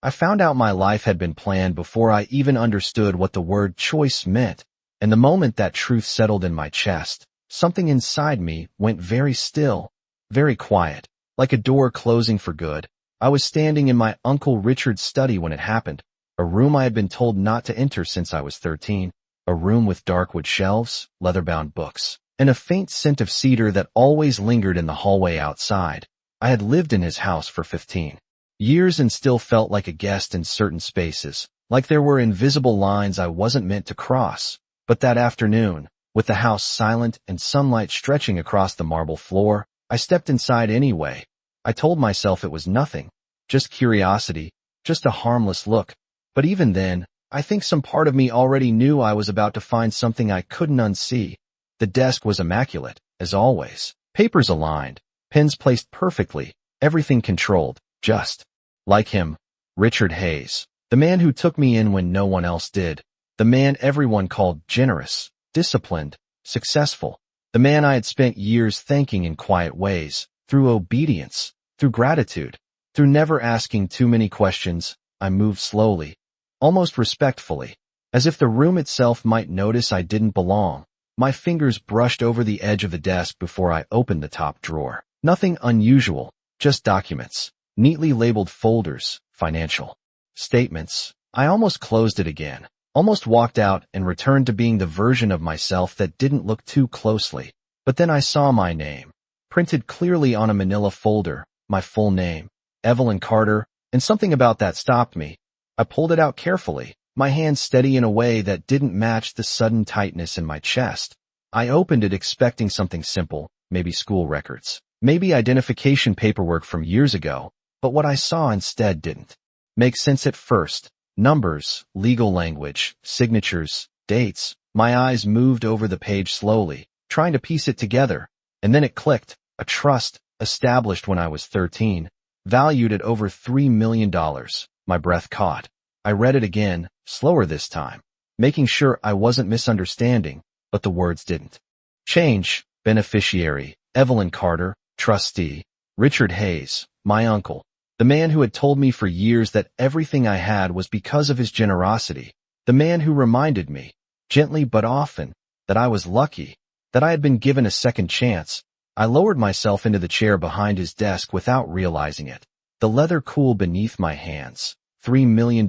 I found out my life had been planned before I even understood what the word choice meant, and the moment that truth settled in my chest, something inside me went very still, very quiet, like a door closing for good. I was standing in my Uncle Richard's study when it happened, a room I had been told not to enter since I was 13, a room with dark wood shelves, leather-bound books, and a faint scent of cedar that always lingered in the hallway outside. I had lived in his house for 15 years and still felt like a guest in certain spaces, like there were invisible lines I wasn't meant to cross. But that afternoon, with the house silent and sunlight stretching across the marble floor, I stepped inside anyway. I told myself it was nothing, just curiosity, just a harmless look. But even then, I think some part of me already knew I was about to find something I couldn't unsee. The desk was immaculate, as always. Papers aligned, pens placed perfectly, everything controlled, just like him, Richard Hayes, the man who took me in when no one else did, the man everyone called generous, disciplined, successful, the man I had spent years thanking in quiet ways, through obedience, through gratitude, through never asking too many questions. I moved slowly, almost respectfully, as if the room itself might notice I didn't belong. My fingers brushed over the edge of the desk before I opened the top drawer. Nothing unusual, just documents, neatly labeled folders, financial statements. I almost closed it again, almost walked out and returned to being the version of myself that didn't look too closely. But then I saw my name, printed clearly on a manila folder, my full name, Evelyn Carter, and something about that stopped me. I pulled it out carefully, my hand steady in a way that didn't match the sudden tightness in my chest. I opened it expecting something simple, maybe school records, maybe identification paperwork from years ago, but what I saw instead didn't make sense at first. Numbers, legal language, signatures, dates. My eyes moved over the page slowly, trying to piece it together, and then it clicked. A trust, established when I was 13, valued at over $3 million. My breath caught. I read it again, slower this time, making sure I wasn't misunderstanding, but the words didn't change. Beneficiary, Evelyn Carter, trustee, Richard Hayes, my uncle, the man who had told me for years that everything I had was because of his generosity, the man who reminded me, gently but often, that I was lucky, that I had been given a second chance. I lowered myself into the chair behind his desk without realizing it. The leather cool beneath my hands. $3 million,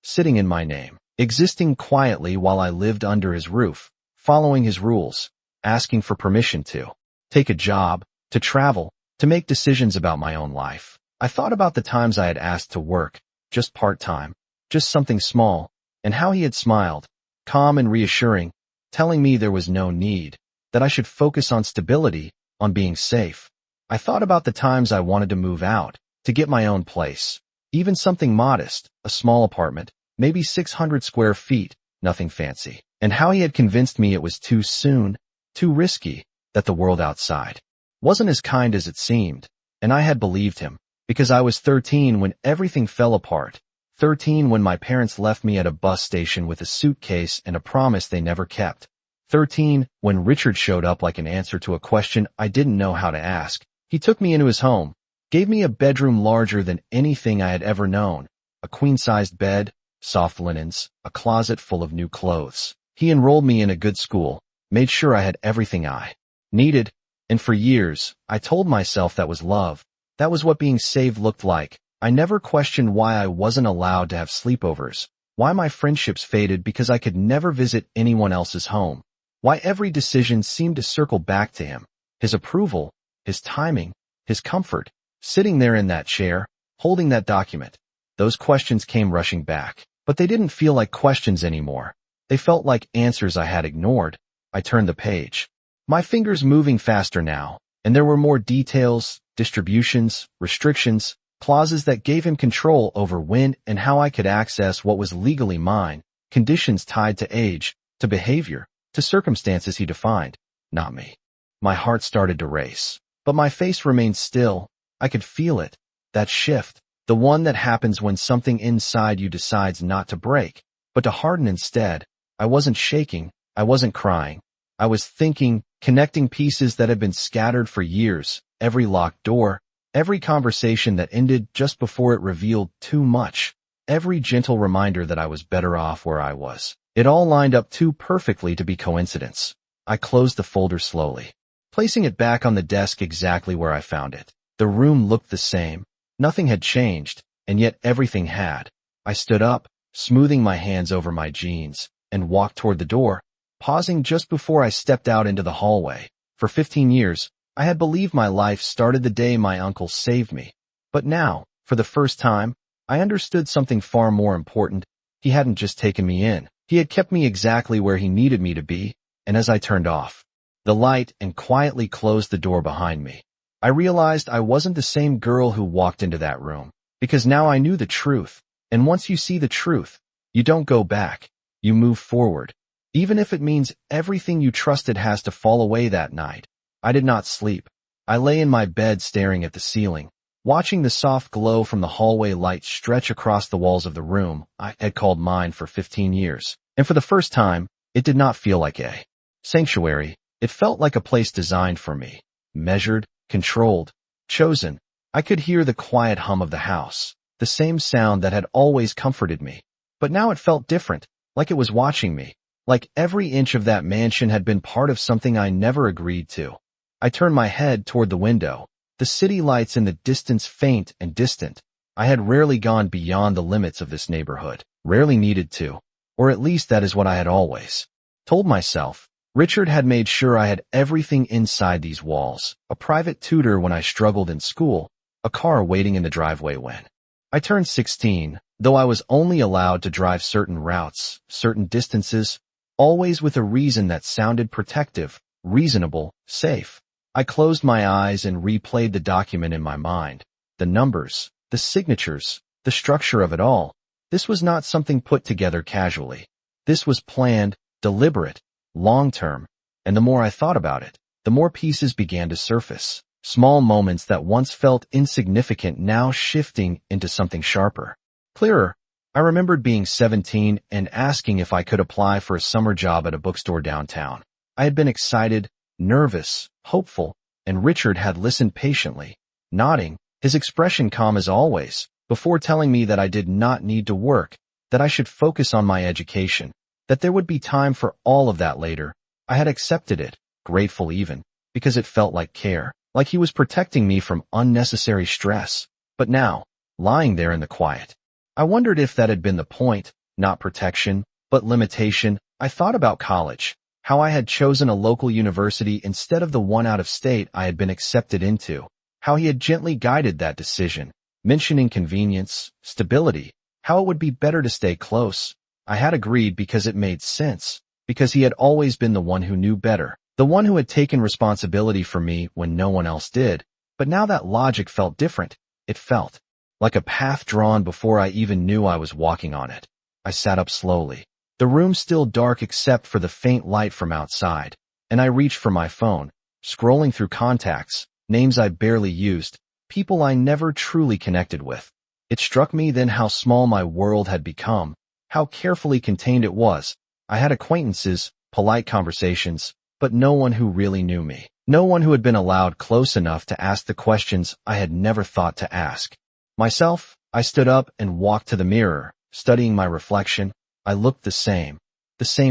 sitting in my name, existing quietly while I lived under his roof, following his rules, asking for permission to take a job, to travel, to make decisions about my own life. I thought about the times I had asked to work, just part-time, just something small, and how he had smiled, calm and reassuring, telling me there was no need, that I should focus on stability, on being safe. I thought about the times I wanted to move out, to get my own place, even something modest, a small apartment, maybe 600 square feet, nothing fancy, and how he had convinced me it was too soon, too risky, that the world outside wasn't as kind as it seemed, and I had believed him, because I was 13 when everything fell apart, 13 when my parents left me at a bus station with a suitcase and a promise they never kept, 13 when Richard showed up like an answer to a question I didn't know how to ask. He took me into his home, gave me a bedroom larger than anything I had ever known, a queen-sized bed, soft linens, a closet full of new clothes. He enrolled me in a good school, made sure I had everything I needed, and for years, I told myself that was love. That was what being saved looked like. I never questioned why I wasn't allowed to have sleepovers, why my friendships faded because I could never visit anyone else's home, why every decision seemed to circle back to him, his approval, his timing, his comfort. Sitting there in that chair, holding that document, those questions came rushing back, but they didn't feel like questions anymore. They felt like answers I had ignored. I turned the page, my fingers moving faster now, and there were more details, distributions, restrictions, clauses that gave him control over when and how I could access what was legally mine, conditions tied to age, to behavior, to circumstances he defined, not me. My heart started to race, but my face remained still. I could feel it, that shift, the one that happens when something inside you decides not to break, but to harden instead. I wasn't shaking, I wasn't crying. I was thinking, connecting pieces that had been scattered for years, every locked door, every conversation that ended just before it revealed too much. every gentle reminder that I was better off where I was. It all lined up too perfectly to be coincidence. I closed the folder slowly, placing it back on the desk exactly where I found it. The room looked the same. Nothing had changed, and yet everything had. I stood up, smoothing my hands over my jeans, and walked toward the door, pausing just before I stepped out into the hallway. For 15 years, I had believed my life started the day my uncle saved me. But now, for the first time, I understood something far more important. He hadn't just taken me in. He had kept me exactly where he needed me to be, and as I turned off the light and quietly closed the door behind me, I realized I wasn't the same girl who walked into that room, because now I knew the truth. And once you see the truth, you don't go back. You move forward, even if it means everything you trusted has to fall away that night. I did not sleep. I lay in my bed staring at the ceiling, watching the soft glow from the hallway light stretch across the walls of the room I had called mine for 15 years. And for the first time, it did not feel like a sanctuary. It felt like a place designed for me, measured, controlled, chosen. I could hear the quiet hum of the house, the same sound that had always comforted me. But now it felt different, like it was watching me, like every inch of that mansion had been part of something I never agreed to. I turned my head toward the window, the city lights in the distance faint and distant. I had rarely gone beyond the limits of this neighborhood, rarely needed to, or at least that is what I had always told myself. Richard had made sure I had everything inside these walls, a private tutor when I struggled in school, a car waiting in the driveway when I turned 16, though I was only allowed to drive certain routes, certain distances, always with a reason that sounded protective, reasonable, safe. I closed my eyes and replayed the document in my mind. The numbers, the signatures, the structure of it all. This was not something put together casually. This was planned, deliberate, long-term. And the more I thought about it, the more pieces began to surface. Small moments that once felt insignificant now shifting into something sharper, clearer. I remembered being 17 and asking if I could apply for a summer job at a bookstore downtown. I had been excited, nervous, hopeful, and Richard had listened patiently, nodding, his expression calm as always, before telling me that I did not need to work, that I should focus on my education, that there would be time for all of that later. I had accepted it, grateful even, because it felt like care, like he was protecting me from unnecessary stress. But now, lying there in the quiet, I wondered if that had been the point, not protection, but limitation. I thought about college, how I had chosen a local university instead of the one out of state I had been accepted into, how he had gently guided that decision, mentioning convenience, stability, how it would be better to stay close. I had agreed because it made sense, because he had always been the one who knew better, the one who had taken responsibility for me when no one else did. But now that logic felt different. It felt like a path drawn before I even knew I was walking on it. I sat up slowly, the room still dark except for the faint light from outside, and I reached for my phone, scrolling through contacts, names I barely used, people I never truly connected with. It struck me then how small my world had become, how carefully contained it was. I had acquaintances, polite conversations, but no one who really knew me, no one who had been allowed close enough to ask the questions I had never thought to ask myself. I stood up and walked to the mirror, studying my reflection. I looked the same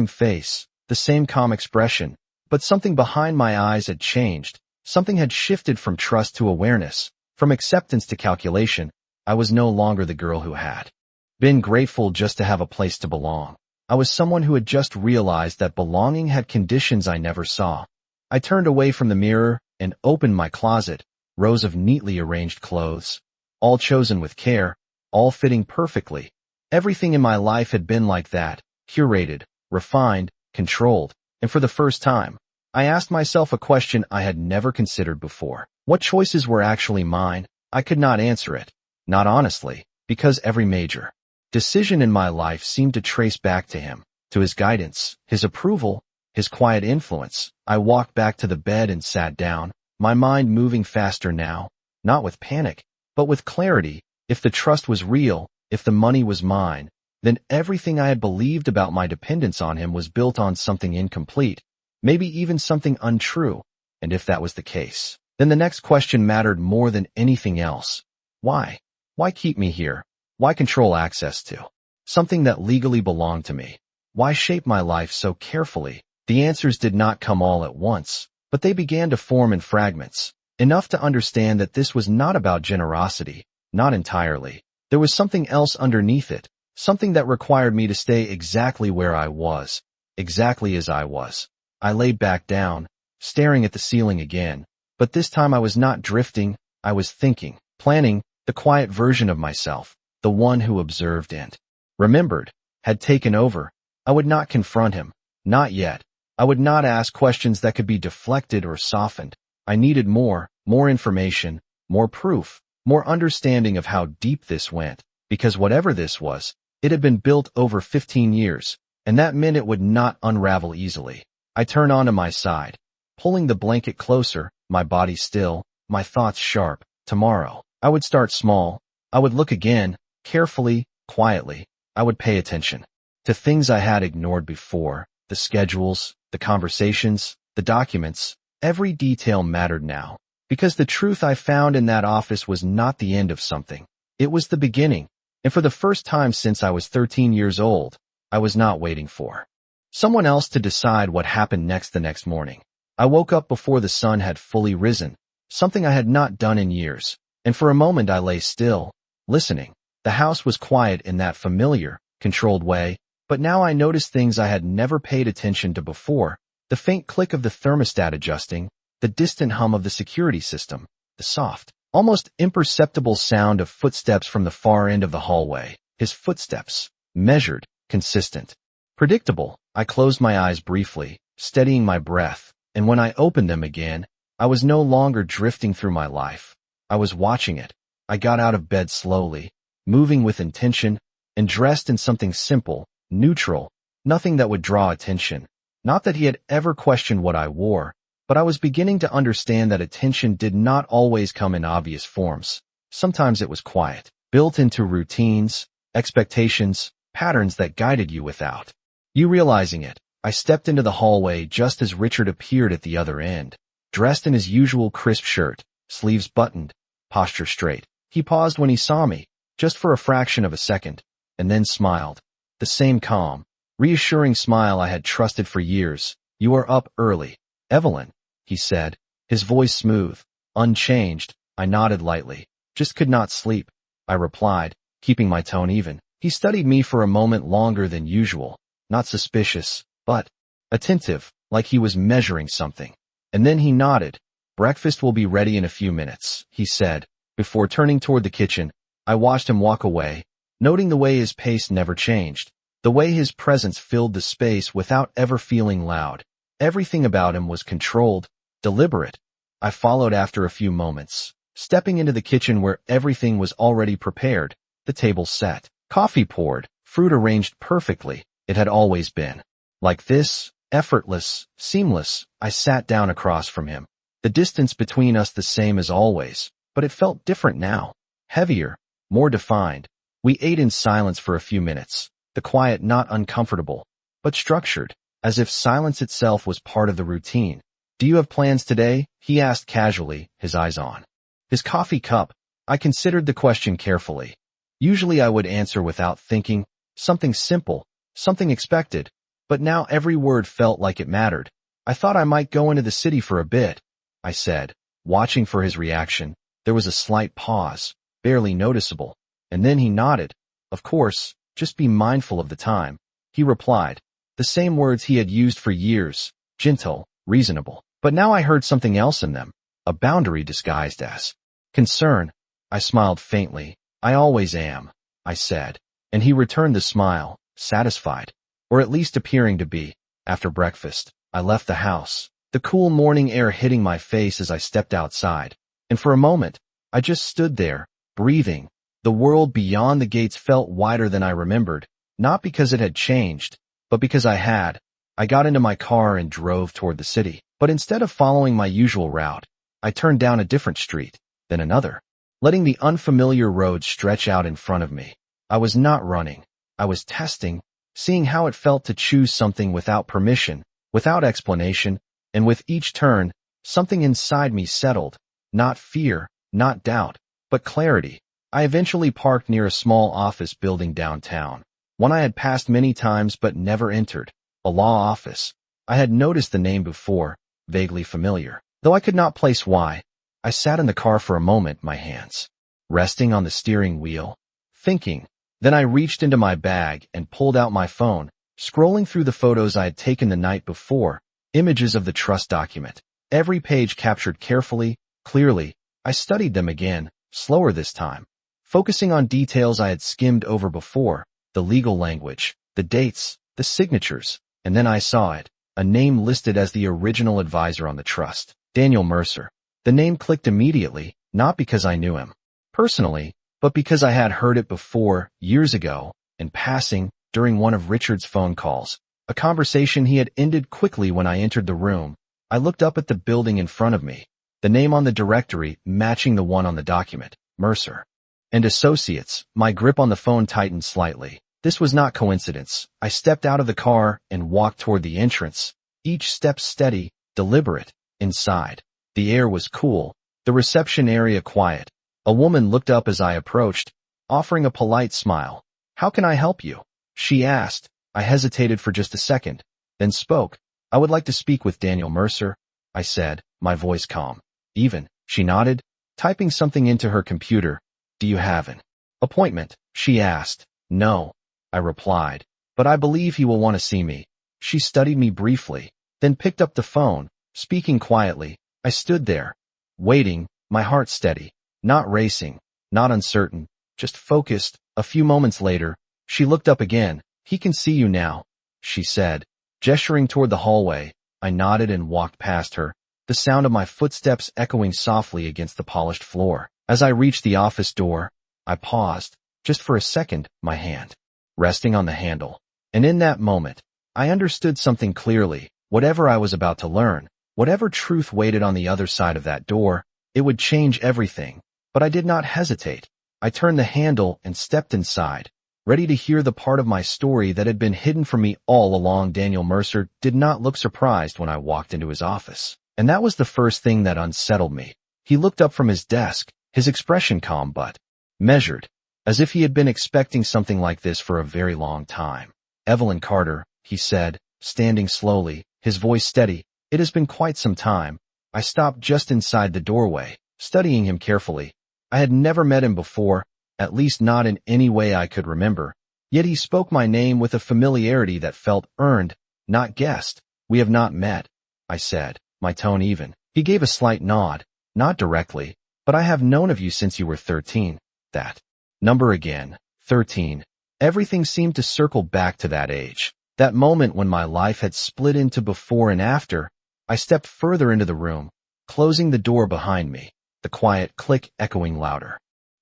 face, the same calm expression, but something behind my eyes had changed. Something had shifted from trust to awareness, from acceptance to calculation. I was no longer the girl who had been grateful just to have a place to belong. I was someone who had just realized that belonging had conditions I never saw. I turned away from the mirror and opened my closet, rows of neatly arranged clothes, all chosen with care, all fitting perfectly. Everything in my life had been like that, curated, refined, controlled, and for the first time, I asked myself a question I had never considered before. What choices were actually mine? I could not answer it, not honestly, because every major decision in my life seemed to trace back to him, to his guidance, his approval, his quiet influence. I walked back to the bed and sat down, my mind moving faster now, not with panic, but with clarity. If the trust was real, if the money was mine, then everything I had believed about my dependence on him was built on something incomplete, maybe even something untrue. And if that was the case, then the next question mattered more than anything else. Why? Why keep me here? Why control access to something that legally belonged to me? Why shape my life so carefully? The answers did not come all at once, but they began to form in fragments, enough to understand that this was not about generosity, not entirely. There was something else underneath it, something that required me to stay exactly where I was, exactly as I was. I laid back down, staring at the ceiling again, but this time I was not drifting, I was thinking, planning, the quiet version of myself, the one who observed and remembered, had taken over. I would not confront him, not yet. I would not ask questions that could be deflected or softened. I needed more information, more proof, more understanding of how deep this went, because whatever this was, it had been built over 15 years, and that meant it would not unravel easily. I turned onto my side, pulling the blanket closer, my body still, my thoughts sharp. Tomorrow, I would start small. I would look again, carefully, quietly. I would pay attention to things I had ignored before, the schedules, the conversations, the documents. Every detail mattered now, because the truth I found in that office was not the end of something. It was the beginning, and for the first time since I was 13 years old, I was not waiting for someone else to decide what happened next the next morning. I woke up before the sun had fully risen, something I had not done in years, and for a moment I lay still, listening. The house was quiet in that familiar, controlled way, but now I noticed things I had never paid attention to before. The faint click of the thermostat adjusting, the distant hum of the security system, the soft, almost imperceptible sound of footsteps from the far end of the hallway. His footsteps, measured, consistent, predictable. I closed my eyes briefly, steadying my breath, and when I opened them again, I was no longer drifting through my life. I was watching it. I got out of bed slowly, moving with intention, and dressed in something simple, neutral, nothing that would draw attention. Not that he had ever questioned what I wore, but I was beginning to understand that attention did not always come in obvious forms. Sometimes it was quiet, built into routines, expectations, patterns that guided you without you realizing it. I stepped into the hallway just as Richard appeared at the other end, dressed in his usual crisp shirt, sleeves buttoned, posture straight. He paused when he saw me, just for a fraction of a second, and then smiled. The same calm, reassuring smile I had trusted for years. "You are up early, Evelyn," he said, his voice smooth, unchanged. I nodded lightly. "Just could not sleep," I replied, keeping my tone even. He studied me for a moment longer than usual, not suspicious, but attentive, like he was measuring something. And then he nodded. "Breakfast will be ready in a few minutes," he said. Before turning toward the kitchen, I watched him walk away, noting the way his pace never changed, the way his presence filled the space without ever feeling loud. Everything about him was controlled, deliberate. I followed after a few moments, stepping into the kitchen where everything was already prepared, the table set, coffee poured, fruit arranged perfectly. It had always been like this, effortless, seamless. I sat down across from him, the distance between us the same as always, but it felt different now, heavier, more defined. We ate in silence for a few minutes, the quiet not uncomfortable, but structured, as if silence itself was part of the routine. "Do you have plans today?" he asked casually, his eyes on his coffee cup. I considered the question carefully. Usually I would answer without thinking, something simple, something expected, but now every word felt like it mattered. "I thought I might go into the city for a bit," I said, watching for his reaction. There was a slight pause, barely noticeable, and then he nodded. "Of course, just be mindful of the time," he replied, the same words he had used for years, gentle, reasonable. But now I heard something else in them, a boundary disguised as concern. I smiled faintly. "I always am," I said, and he returned the smile, satisfied, or at least appearing to be. After breakfast, I left the house, the cool morning air hitting my face as I stepped outside, and for a moment, I just stood there, breathing. The world beyond the gates felt wider than I remembered, not because it had changed, but because I had. I got into my car and drove toward the city, but instead of following my usual route, I turned down a different street, then another, letting the unfamiliar road stretch out in front of me. I was not running. I was testing, seeing how it felt to choose something without permission, without explanation, and with each turn, something inside me settled. Not fear, not doubt, but clarity. I eventually parked near a small office building downtown, one I had passed many times but never entered, a law office. I had noticed the name before, vaguely familiar. Though I could not place why, I sat in the car for a moment, my hands resting on the steering wheel, thinking. Then I reached into my bag and pulled out my phone, scrolling through the photos I had taken the night before, images of the trust document. Every page captured carefully, clearly. I studied them again, slower this time, focusing on details I had skimmed over before, the legal language, the dates, the signatures, and then I saw it, a name listed as the original advisor on the trust, Daniel Mercer. The name clicked immediately, not because I knew him personally, but because I had heard it before, years ago, in passing, during one of Richard's phone calls, a conversation he had ended quickly when I entered the room. I looked up at the building in front of me, the name on the directory matching the one on the document, Mercer and Associates. My grip on the phone tightened slightly. This was not coincidence. I stepped out of the car and walked toward the entrance, each step steady, deliberate. Inside, the air was cool, the reception area quiet. A woman looked up as I approached, offering a polite smile. "How can I help you?" she asked. I hesitated for just a second, then spoke. "I would like to speak with Daniel Mercer," I said, my voice calm. "Even." She nodded, typing something into her computer. "Do you have an appointment?" she asked. "No," I replied, "but I believe he will want to see me." She studied me briefly, then picked up the phone, speaking quietly. I stood there, waiting, my heart steady, not racing, not uncertain, just focused. A few moments later, she looked up again. "He can see you now," she said, gesturing toward the hallway. I nodded and walked past her, the sound of my footsteps echoing softly against the polished floor. As I reached the office door, I paused, just for a second, my hand resting on the handle. And in that moment, I understood something clearly. Whatever I was about to learn, whatever truth waited on the other side of that door, it would change everything. But I did not hesitate. I turned the handle and stepped inside, ready to hear the part of my story that had been hidden from me all along. Daniel Mercer did not look surprised when I walked into his office. And that was the first thing that unsettled me. He looked up from his desk, his expression calm but measured, as if he had been expecting something like this for a very long time. "Evelyn Carter," he said, standing slowly, his voice steady. "It has been quite some time." I stopped just inside the doorway, studying him carefully. I had never met him before, at least not in any way I could remember. Yet he spoke my name with a familiarity that felt earned, not guessed. "We have not met," I said, my tone even. He gave a slight nod, not directly, "but I have known of you since you were 13. That number again, 13. Everything seemed to circle back to that age, that moment when my life had split into before and after. I stepped further into the room, closing the door behind me, the quiet click echoing louder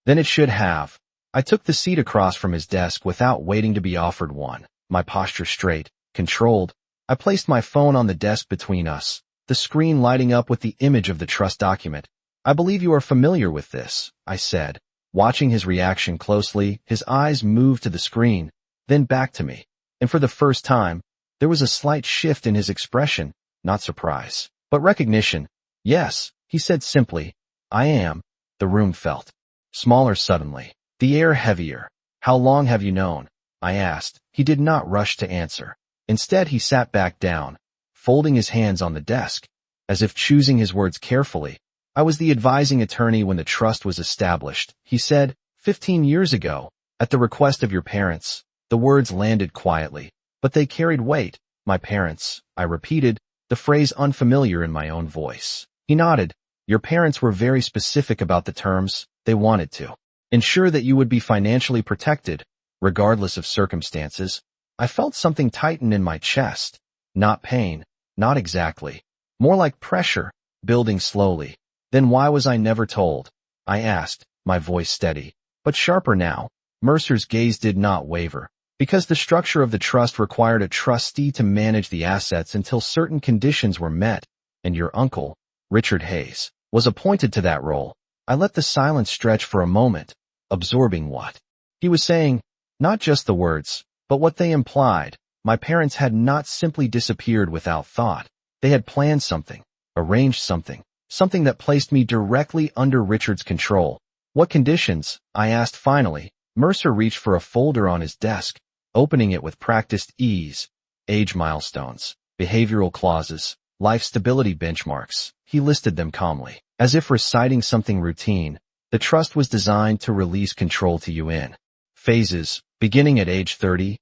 than it should have. I took the seat across from his desk without waiting to be offered one, my posture straight, controlled. I placed my phone on the desk between us, the screen lighting up with the image of the trust document. "I believe you are familiar with this," I said, watching his reaction closely. His eyes moved to the screen, then back to me, and for the first time, there was a slight shift in his expression, not surprise, but recognition. "Yes," he said simply. "I am." The room felt smaller suddenly, the air heavier. "How long have you known?" I asked. He did not rush to answer. Instead, he sat back down, folding his hands on the desk, as if choosing his words carefully. "I was the advising attorney when the trust was established," he said, 15 years ago, at the request of your parents." The words landed quietly, but they carried weight. "My parents," I repeated, the phrase unfamiliar in my own voice. He nodded. "Your parents were very specific about the terms. They wanted to ensure that you would be financially protected, regardless of circumstances." I felt something tighten in my chest. Not pain, not exactly. More like pressure, building slowly. "Then why was I never told?" I asked, my voice steady, but sharper now. Mercer's gaze did not waver. "Because the structure of the trust required a trustee to manage the assets until certain conditions were met, and your uncle, Richard Hayes, was appointed to that role." I let the silence stretch for a moment, absorbing what he was saying, not just the words, but what they implied. My parents had not simply disappeared without thought. They had planned something, arranged something, something that placed me directly under Richard's control. What conditions? I asked finally. Mercer reached for a folder on his desk, opening it with practiced ease. Age milestones, behavioral clauses, life stability benchmarks. He listed them calmly, as if reciting something routine. The trust was designed to release control to you in phases, beginning at age 30.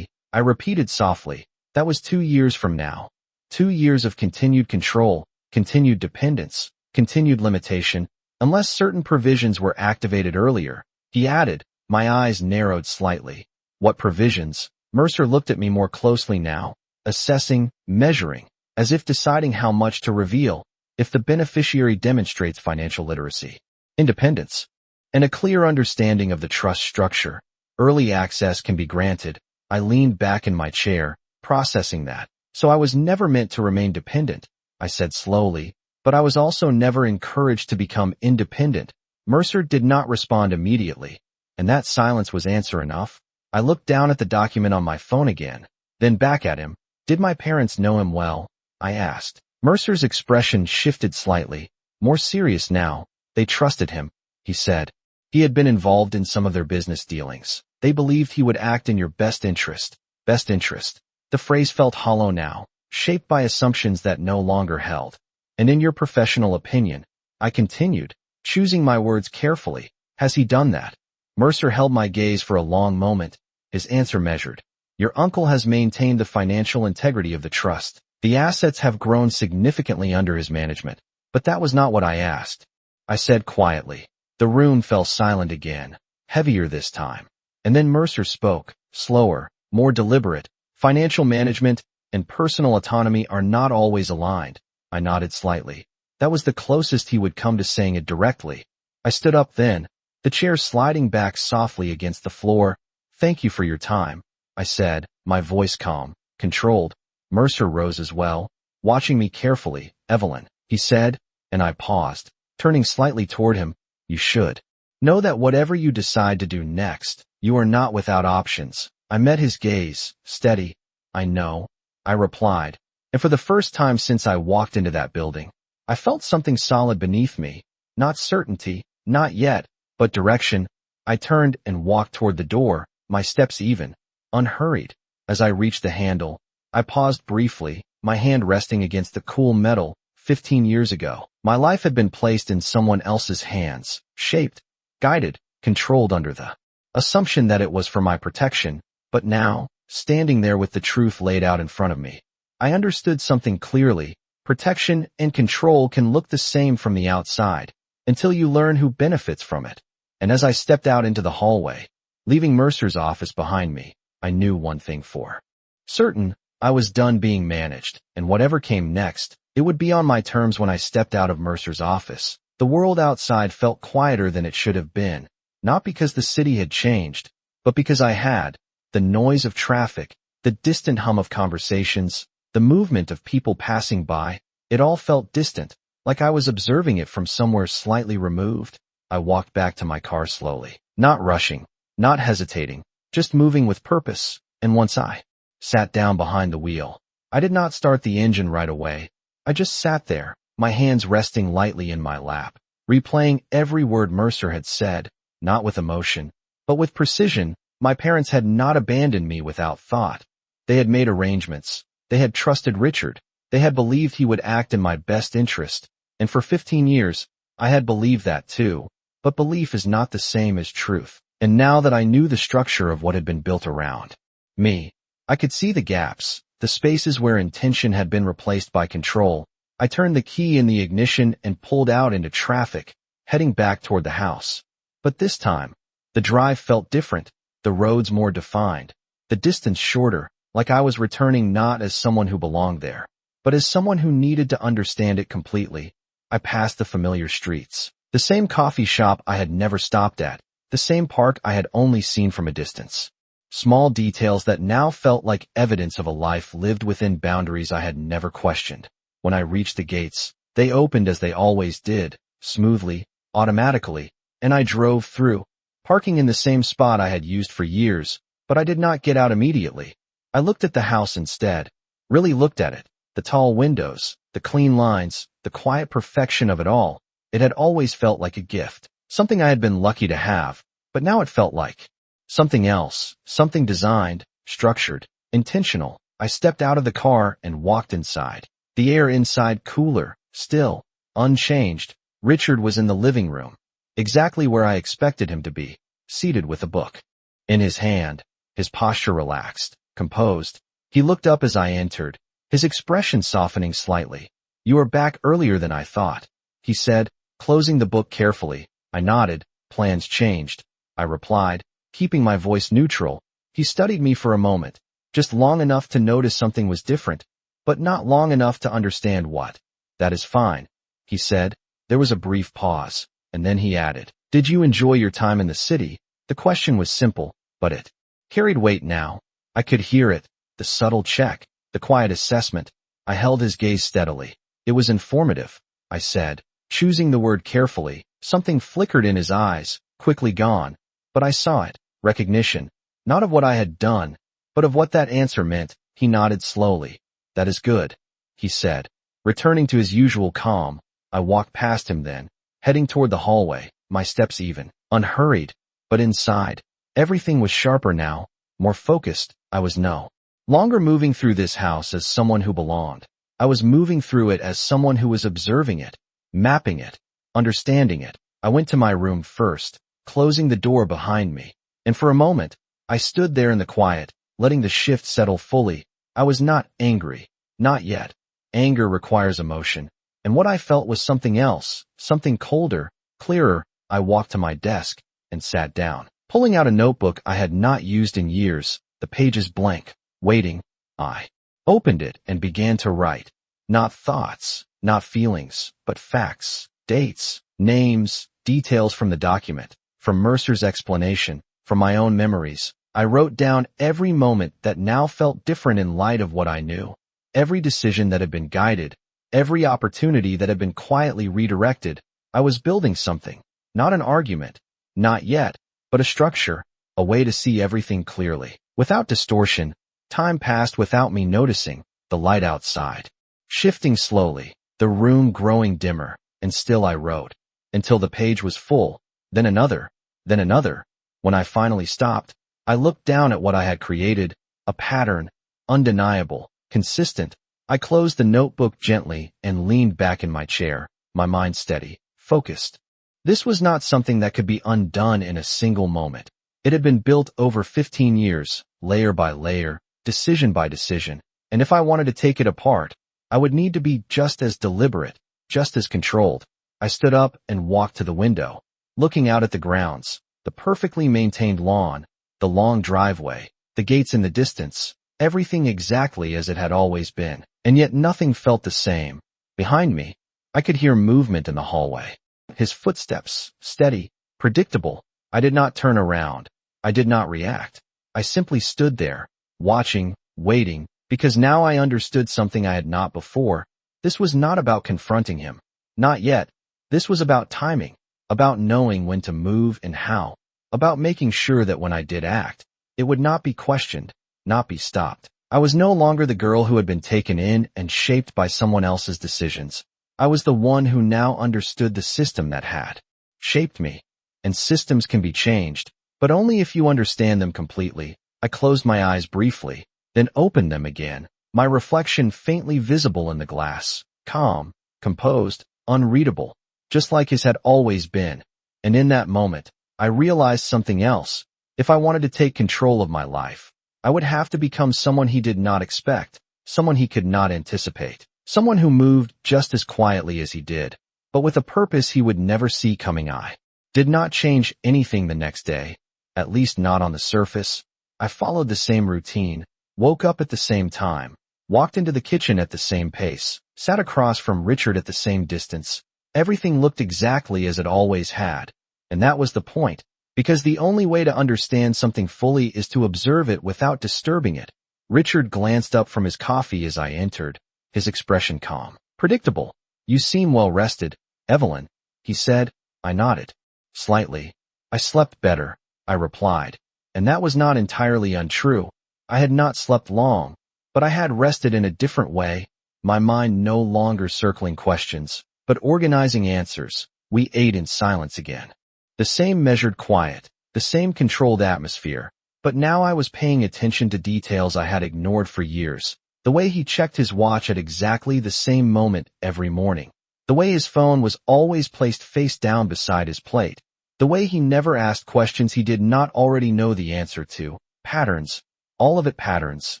I repeated softly. That was 2 years from now. 2 years of continued control, continued dependence, continued limitation, unless certain provisions were activated earlier. He added. My eyes narrowed slightly. What provisions? Mercer looked at me more closely now, assessing, measuring, as if deciding how much to reveal. If the beneficiary demonstrates financial literacy, independence, and a clear understanding of the trust structure, early access can be granted. I leaned back in my chair, processing that. So I was never meant to remain dependent, I said slowly, but I was also never encouraged to become independent. Mercer did not respond immediately, and that silence was answer enough. I looked down at the document on my phone again, then back at him. Did my parents know him well? I asked. Mercer's expression shifted slightly, more serious now. They trusted him, he said. He had been involved in some of their business dealings. They believed he would act in your best interest. Best interest. The phrase felt hollow now, shaped by assumptions that no longer held. And in your professional opinion, I continued, choosing my words carefully, has he done that? Mercer held my gaze for a long moment, his answer measured. Your uncle has maintained the financial integrity of the trust. The assets have grown significantly under his management. But that was not what I asked. I said quietly. The room fell silent again, heavier this time. And then Mercer spoke, slower, more deliberate. Financial management and personal autonomy are not always aligned. I nodded slightly. That was the closest he would come to saying it directly. I stood up then, the chair sliding back softly against the floor. Thank you for your time, I said, my voice calm, controlled. Mercer rose as well, watching me carefully. Evelyn, he said, and I paused, turning slightly toward him. You should know that whatever you decide to do next, you are not without options. I met his gaze, steady. I know, I replied, and for the first time since I walked into that building, I felt something solid beneath me. Not certainty, not yet, but direction. I turned and walked toward the door, my steps even, unhurried. As I reached the handle, I paused briefly, my hand resting against the cool metal. 15 years ago, my life had been placed in someone else's hands, shaped, guided, controlled under the assumption that it was for my protection. But now, standing there with the truth laid out in front of me, I understood something clearly. Protection and control can look the same from the outside, until you learn who benefits from it. And as I stepped out into the hallway, leaving Mercer's office behind me, I knew one thing for certain. I was done being managed, and whatever came next, it would be on my terms. When I stepped out of Mercer's office, the world outside felt quieter than it should have been, not because the city had changed, but because I had. The noise of traffic, the distant hum of conversations, the movement of people passing by, it all felt distant, like I was observing it from somewhere slightly removed. I walked back to my car slowly, not rushing, not hesitating, just moving with purpose. And once I sat down behind the wheel, I did not start the engine right away. I just sat there, my hands resting lightly in my lap, replaying every word Mercer had said, not with emotion, but with precision. My parents had not abandoned me without thought. They had made arrangements. They had trusted Richard. They had believed he would act in my best interest. And for 15 years, I had believed that too. But belief is not the same as truth. And now that I knew the structure of what had been built around me, I could see the gaps, the spaces where intention had been replaced by control. I turned the key in the ignition and pulled out into traffic, heading back toward the house. But this time, the drive felt different. The roads more defined, the distance shorter, like I was returning not as someone who belonged there, but as someone who needed to understand it completely. I passed the familiar streets, the same coffee shop I had never stopped at, the same park I had only seen from a distance. Small details that now felt like evidence of a life lived within boundaries I had never questioned. When I reached the gates, they opened as they always did, smoothly, automatically, and I drove through, parking in the same spot I had used for years. But I did not get out immediately. I looked at the house instead, really looked at it, the tall windows, the clean lines, the quiet perfection of it all. It had always felt like a gift, Something I had been lucky to have, but now it felt like something else, something designed, structured, intentional. I stepped out of the car and walked inside. The air inside cooler, still, unchanged. Richard was in the living room, exactly where I expected him to be, seated with a book in his hand, his posture relaxed, composed. He looked up as I entered, his expression softening slightly. "You are back earlier than I thought," he said, closing the book carefully. I nodded. "Plans changed," I replied, keeping my voice neutral. He studied me for a moment, just long enough to notice something was different, but not long enough to understand what. "That is fine," he said. There was a brief pause, and then he added, "Did you enjoy your time in the city?" The question was simple, but it carried weight now. I could hear it, the subtle check, the quiet assessment. I held his gaze steadily. "It was informative," I said, choosing the word carefully. Something flickered in his eyes, quickly gone, but I saw it, recognition, not of what I had done, but of what that answer meant. He nodded slowly. "That is good," he said, returning to his usual calm. I walked past him then, heading toward the hallway, my steps even, unhurried, but inside, everything was sharper now, more focused. I was no longer moving through this house as someone who belonged. I was moving through it as someone who was observing it, mapping it, understanding it. I went to my room first, closing the door behind me, and for a moment, I stood there in the quiet, letting the shift settle fully. I was not angry, not yet. Anger requires emotion, and what I felt was something else, something colder, clearer. I walked to my desk and sat down, pulling out a notebook I had not used in years, the pages blank, waiting. I opened it and began to write. Not thoughts, not feelings, but facts, dates, names, details from the document, from Mercer's explanation, from my own memories. I wrote down every moment that now felt different in light of what I knew, every decision that had been guided, every opportunity that had been quietly redirected. I was building something, not an argument, not yet, but a structure, a way to see everything clearly, without distortion. Time passed without me noticing, the light outside shifting slowly, the room growing dimmer, and still I wrote, until the page was full, then another, then another. When I finally stopped, I looked down at what I had created, a pattern, undeniable, consistent. I closed the notebook gently and leaned back in my chair, my mind steady, focused. This was not something that could be undone in a single moment. It had been built over 15 years, layer by layer, decision by decision, and if I wanted to take it apart, I would need to be just as deliberate, just as controlled. I stood up and walked to the window, looking out at the grounds, the perfectly maintained lawn, the long driveway, the gates in the distance, everything exactly as it had always been, and yet nothing felt the same. Behind me, I could hear movement in the hallway. His footsteps, steady, predictable. I did not turn around. I did not react. I simply stood there, watching, waiting, because now I understood something I had not before. This was not about confronting him. Not yet. This was about timing, about knowing when to move and how, about making sure that when I did act, it would not be questioned, not be stopped. I was no longer the girl who had been taken in and shaped by someone else's decisions. I was the one who now understood the system that had shaped me. And systems can be changed, but only if you understand them completely. I closed my eyes briefly, then opened them again, my reflection faintly visible in the glass, calm, composed, unreadable, just like his had always been. And in that moment, I realized something else. If I wanted to take control of my life, I would have to become someone he did not expect, someone he could not anticipate, someone who moved just as quietly as he did, but with a purpose he would never see coming. I did not change anything the next day, at least not on the surface. I followed the same routine, woke up at the same time, walked into the kitchen at the same pace, sat across from Richard at the same distance. Everything looked exactly as it always had. And that was the point, because the only way to understand something fully is to observe it without disturbing it. Richard glanced up from his coffee as I entered, his expression calm, predictable. "You seem well rested, Evelyn," he said. I nodded. "Slightly. I slept better," I replied. And that was not entirely untrue. I had not slept long, but I had rested in a different way, my mind no longer circling questions, but organizing answers. We ate in silence again. The same measured quiet, the same controlled atmosphere. But now I was paying attention to details I had ignored for years. The way he checked his watch at exactly the same moment every morning. The way his phone was always placed face down beside his plate. The way he never asked questions he did not already know the answer to. Patterns. All of it patterns.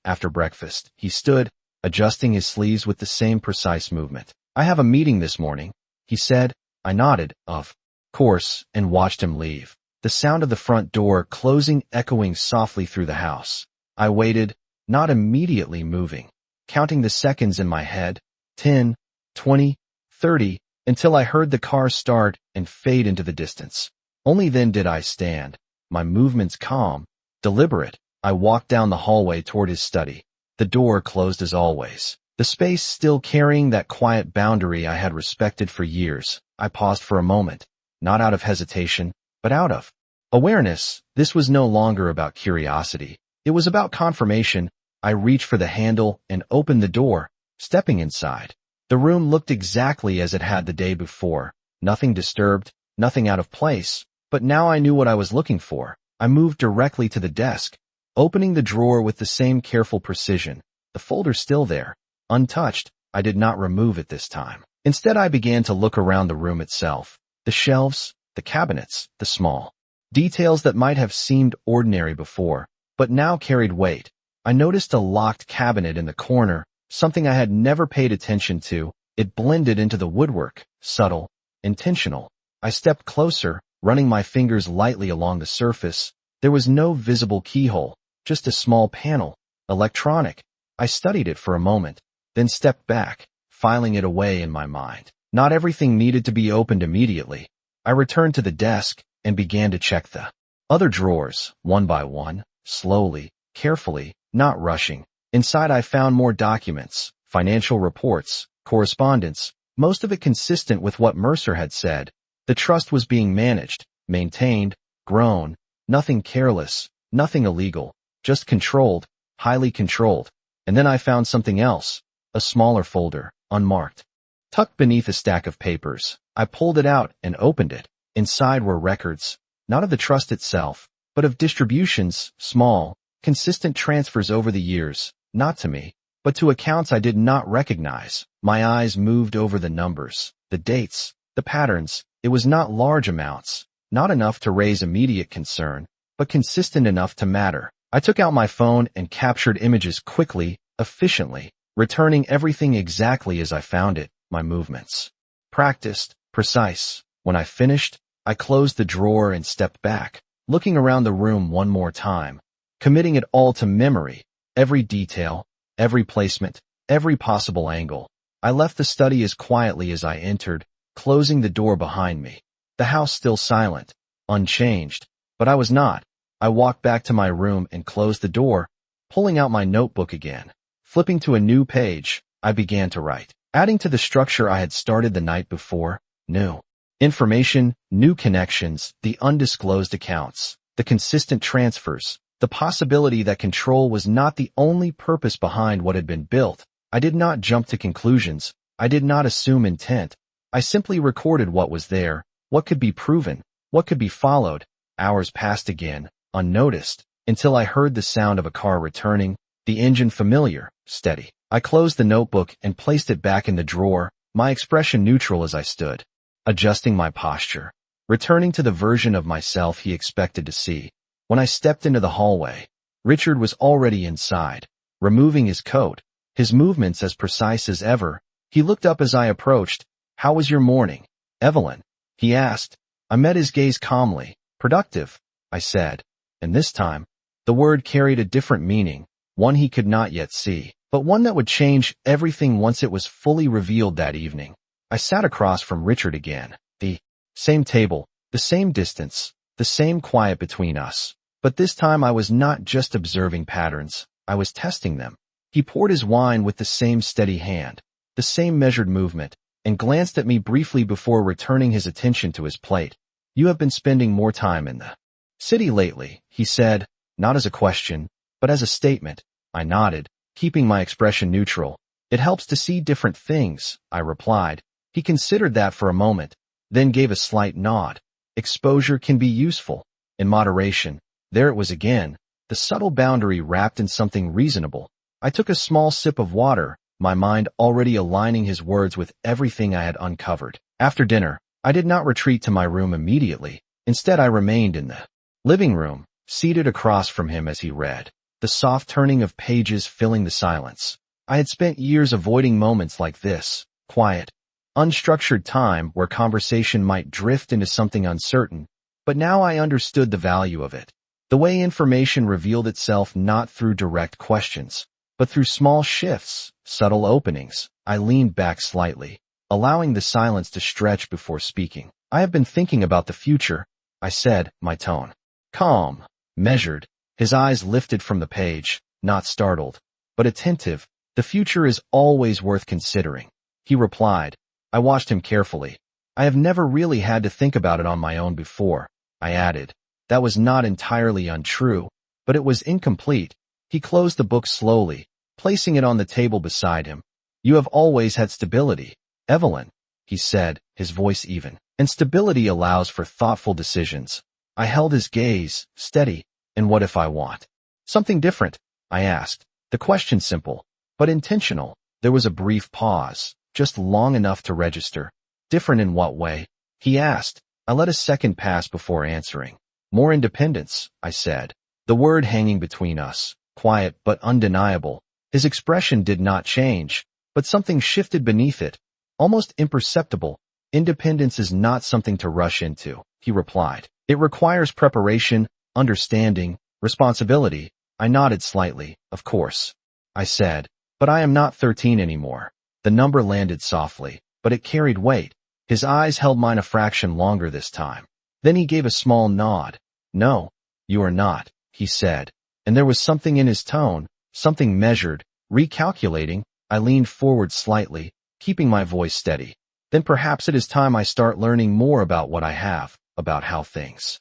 After breakfast, he stood, adjusting his sleeves with the same precise movement. "I have a meeting this morning," he said. I nodded, of course, and watched him leave. The sound of the front door closing echoing softly through the house. I waited, not immediately moving, counting the seconds in my head, 10, 20, 30, until I heard the car start and fade into the distance. Only then did I stand, my movements calm, deliberate. I walked down the hallway toward his study. The door closed as always. The space still carrying that quiet boundary I had respected for years. I paused for a moment, not out of hesitation, but out of awareness. This was no longer about curiosity. It was about confirmation. I reached for the handle and opened the door, stepping inside. The room looked exactly as it had the day before. Nothing disturbed, nothing out of place. But now I knew what I was looking for. I moved directly to the desk, opening the drawer with the same careful precision. The folder still there, untouched. I did not remove it this time. Instead, I began to look around the room itself. The shelves, the cabinets, the small details that might have seemed ordinary before, but now carried weight. I noticed a locked cabinet in the corner, something I had never paid attention to. It blended into the woodwork, subtle, intentional. I stepped closer, running my fingers lightly along the surface. There was no visible keyhole, just a small panel, electronic. I studied it for a moment, then stepped back, filing it away in my mind. Not everything needed to be opened immediately. I returned to the desk and began to check the other drawers, one by one, slowly, carefully, not rushing. Inside I found more documents, financial reports, correspondence, most of it consistent with what Mercer had said. The trust was being managed, maintained, grown, nothing careless, nothing illegal, just controlled, highly controlled. And then I found something else, a smaller folder, unmarked, tucked beneath a stack of papers. I pulled it out and opened it. Inside were records, not of the trust itself, but of distributions, small, consistent transfers over the years, not to me, but to accounts I did not recognize. My eyes moved over the numbers, the dates, the patterns. It was not large amounts, not enough to raise immediate concern, but consistent enough to matter. I took out my phone and captured images quickly, efficiently, returning everything exactly as I found it, my movements. Practiced, precise. When I finished, I closed the drawer and stepped back, looking around the room one more time, committing it all to memory, every detail, every placement, every possible angle. I left the study as quietly as I entered, closing the door behind me. The house still silent, unchanged, but I was not. I walked back to my room and closed the door, pulling out my notebook again. Flipping to a new page, I began to write, adding to the structure I had started the night before. New information, new connections, the undisclosed accounts, the consistent transfers, the possibility that control was not the only purpose behind what had been built. I did not jump to conclusions. I did not assume intent. I simply recorded what was there, what could be proven, what could be followed. Hours passed again, unnoticed, until I heard the sound of a car returning, the engine familiar, steady. I closed the notebook and placed it back in the drawer, my expression neutral as I stood, adjusting my posture, returning to the version of myself he expected to see. When I stepped into the hallway, Richard was already inside, removing his coat, his movements as precise as ever. He looked up as I approached. "How was your morning, Evelyn?" he asked. I met his gaze calmly. "Productive," I said, and this time, the word carried a different meaning, one he could not yet see, but one that would change everything once it was fully revealed that evening. I sat across from Richard again, the same table, the same distance, the same quiet between us. But this time I was not just observing patterns, I was testing them. He poured his wine with the same steady hand, the same measured movement, and glanced at me briefly before returning his attention to his plate. "You have been spending more time in the city lately," he said, not as a question, but as a statement. I nodded, keeping my expression neutral. "It helps to see different things," I replied. He considered that for a moment, then gave a slight nod. Exposure can be useful. In moderation. There it was again, the subtle boundary wrapped in something reasonable. I took a small sip of water, my mind already aligning his words with everything I had uncovered. After dinner, I did not retreat to my room immediately. Instead, I remained in the living room, seated across from him as he read, the soft turning of pages filling the silence. I had spent years avoiding moments like this, quiet, unstructured time where conversation might drift into something uncertain, but now I understood the value of it. The way information revealed itself not through direct questions, but through small shifts, subtle openings. I leaned back slightly, allowing the silence to stretch before speaking. I have been thinking about the future, I said, my tone calm, measured. His eyes lifted from the page, not startled, but attentive. The future is always worth considering, he replied. I watched him carefully. I have never really had to think about it on my own before, I added. That was not entirely untrue, but it was incomplete. He closed the book slowly, placing it on the table beside him. You have always had stability, Evelyn, he said, his voice even. And stability allows for thoughtful decisions. I held his gaze, steady. And what if I want something different? I asked. The question simple, but intentional. There was a brief pause, just long enough to register. Different in what way? He asked. I let a second pass before answering. More independence, I said. The word hanging between us, quiet but undeniable. His expression did not change, but something shifted beneath it, almost imperceptible. Independence is not something to rush into, he replied. It requires preparation, understanding, responsibility. I nodded slightly. Of course, I said, but I am not 13 anymore. The number landed softly, but it carried weight. His eyes held mine a fraction longer this time. Then he gave a small nod. No, you are not, he said, and there was something in his tone, something measured, recalculating. I leaned forward slightly, keeping my voice steady. Then perhaps it is time I start learning more about what I have, about how things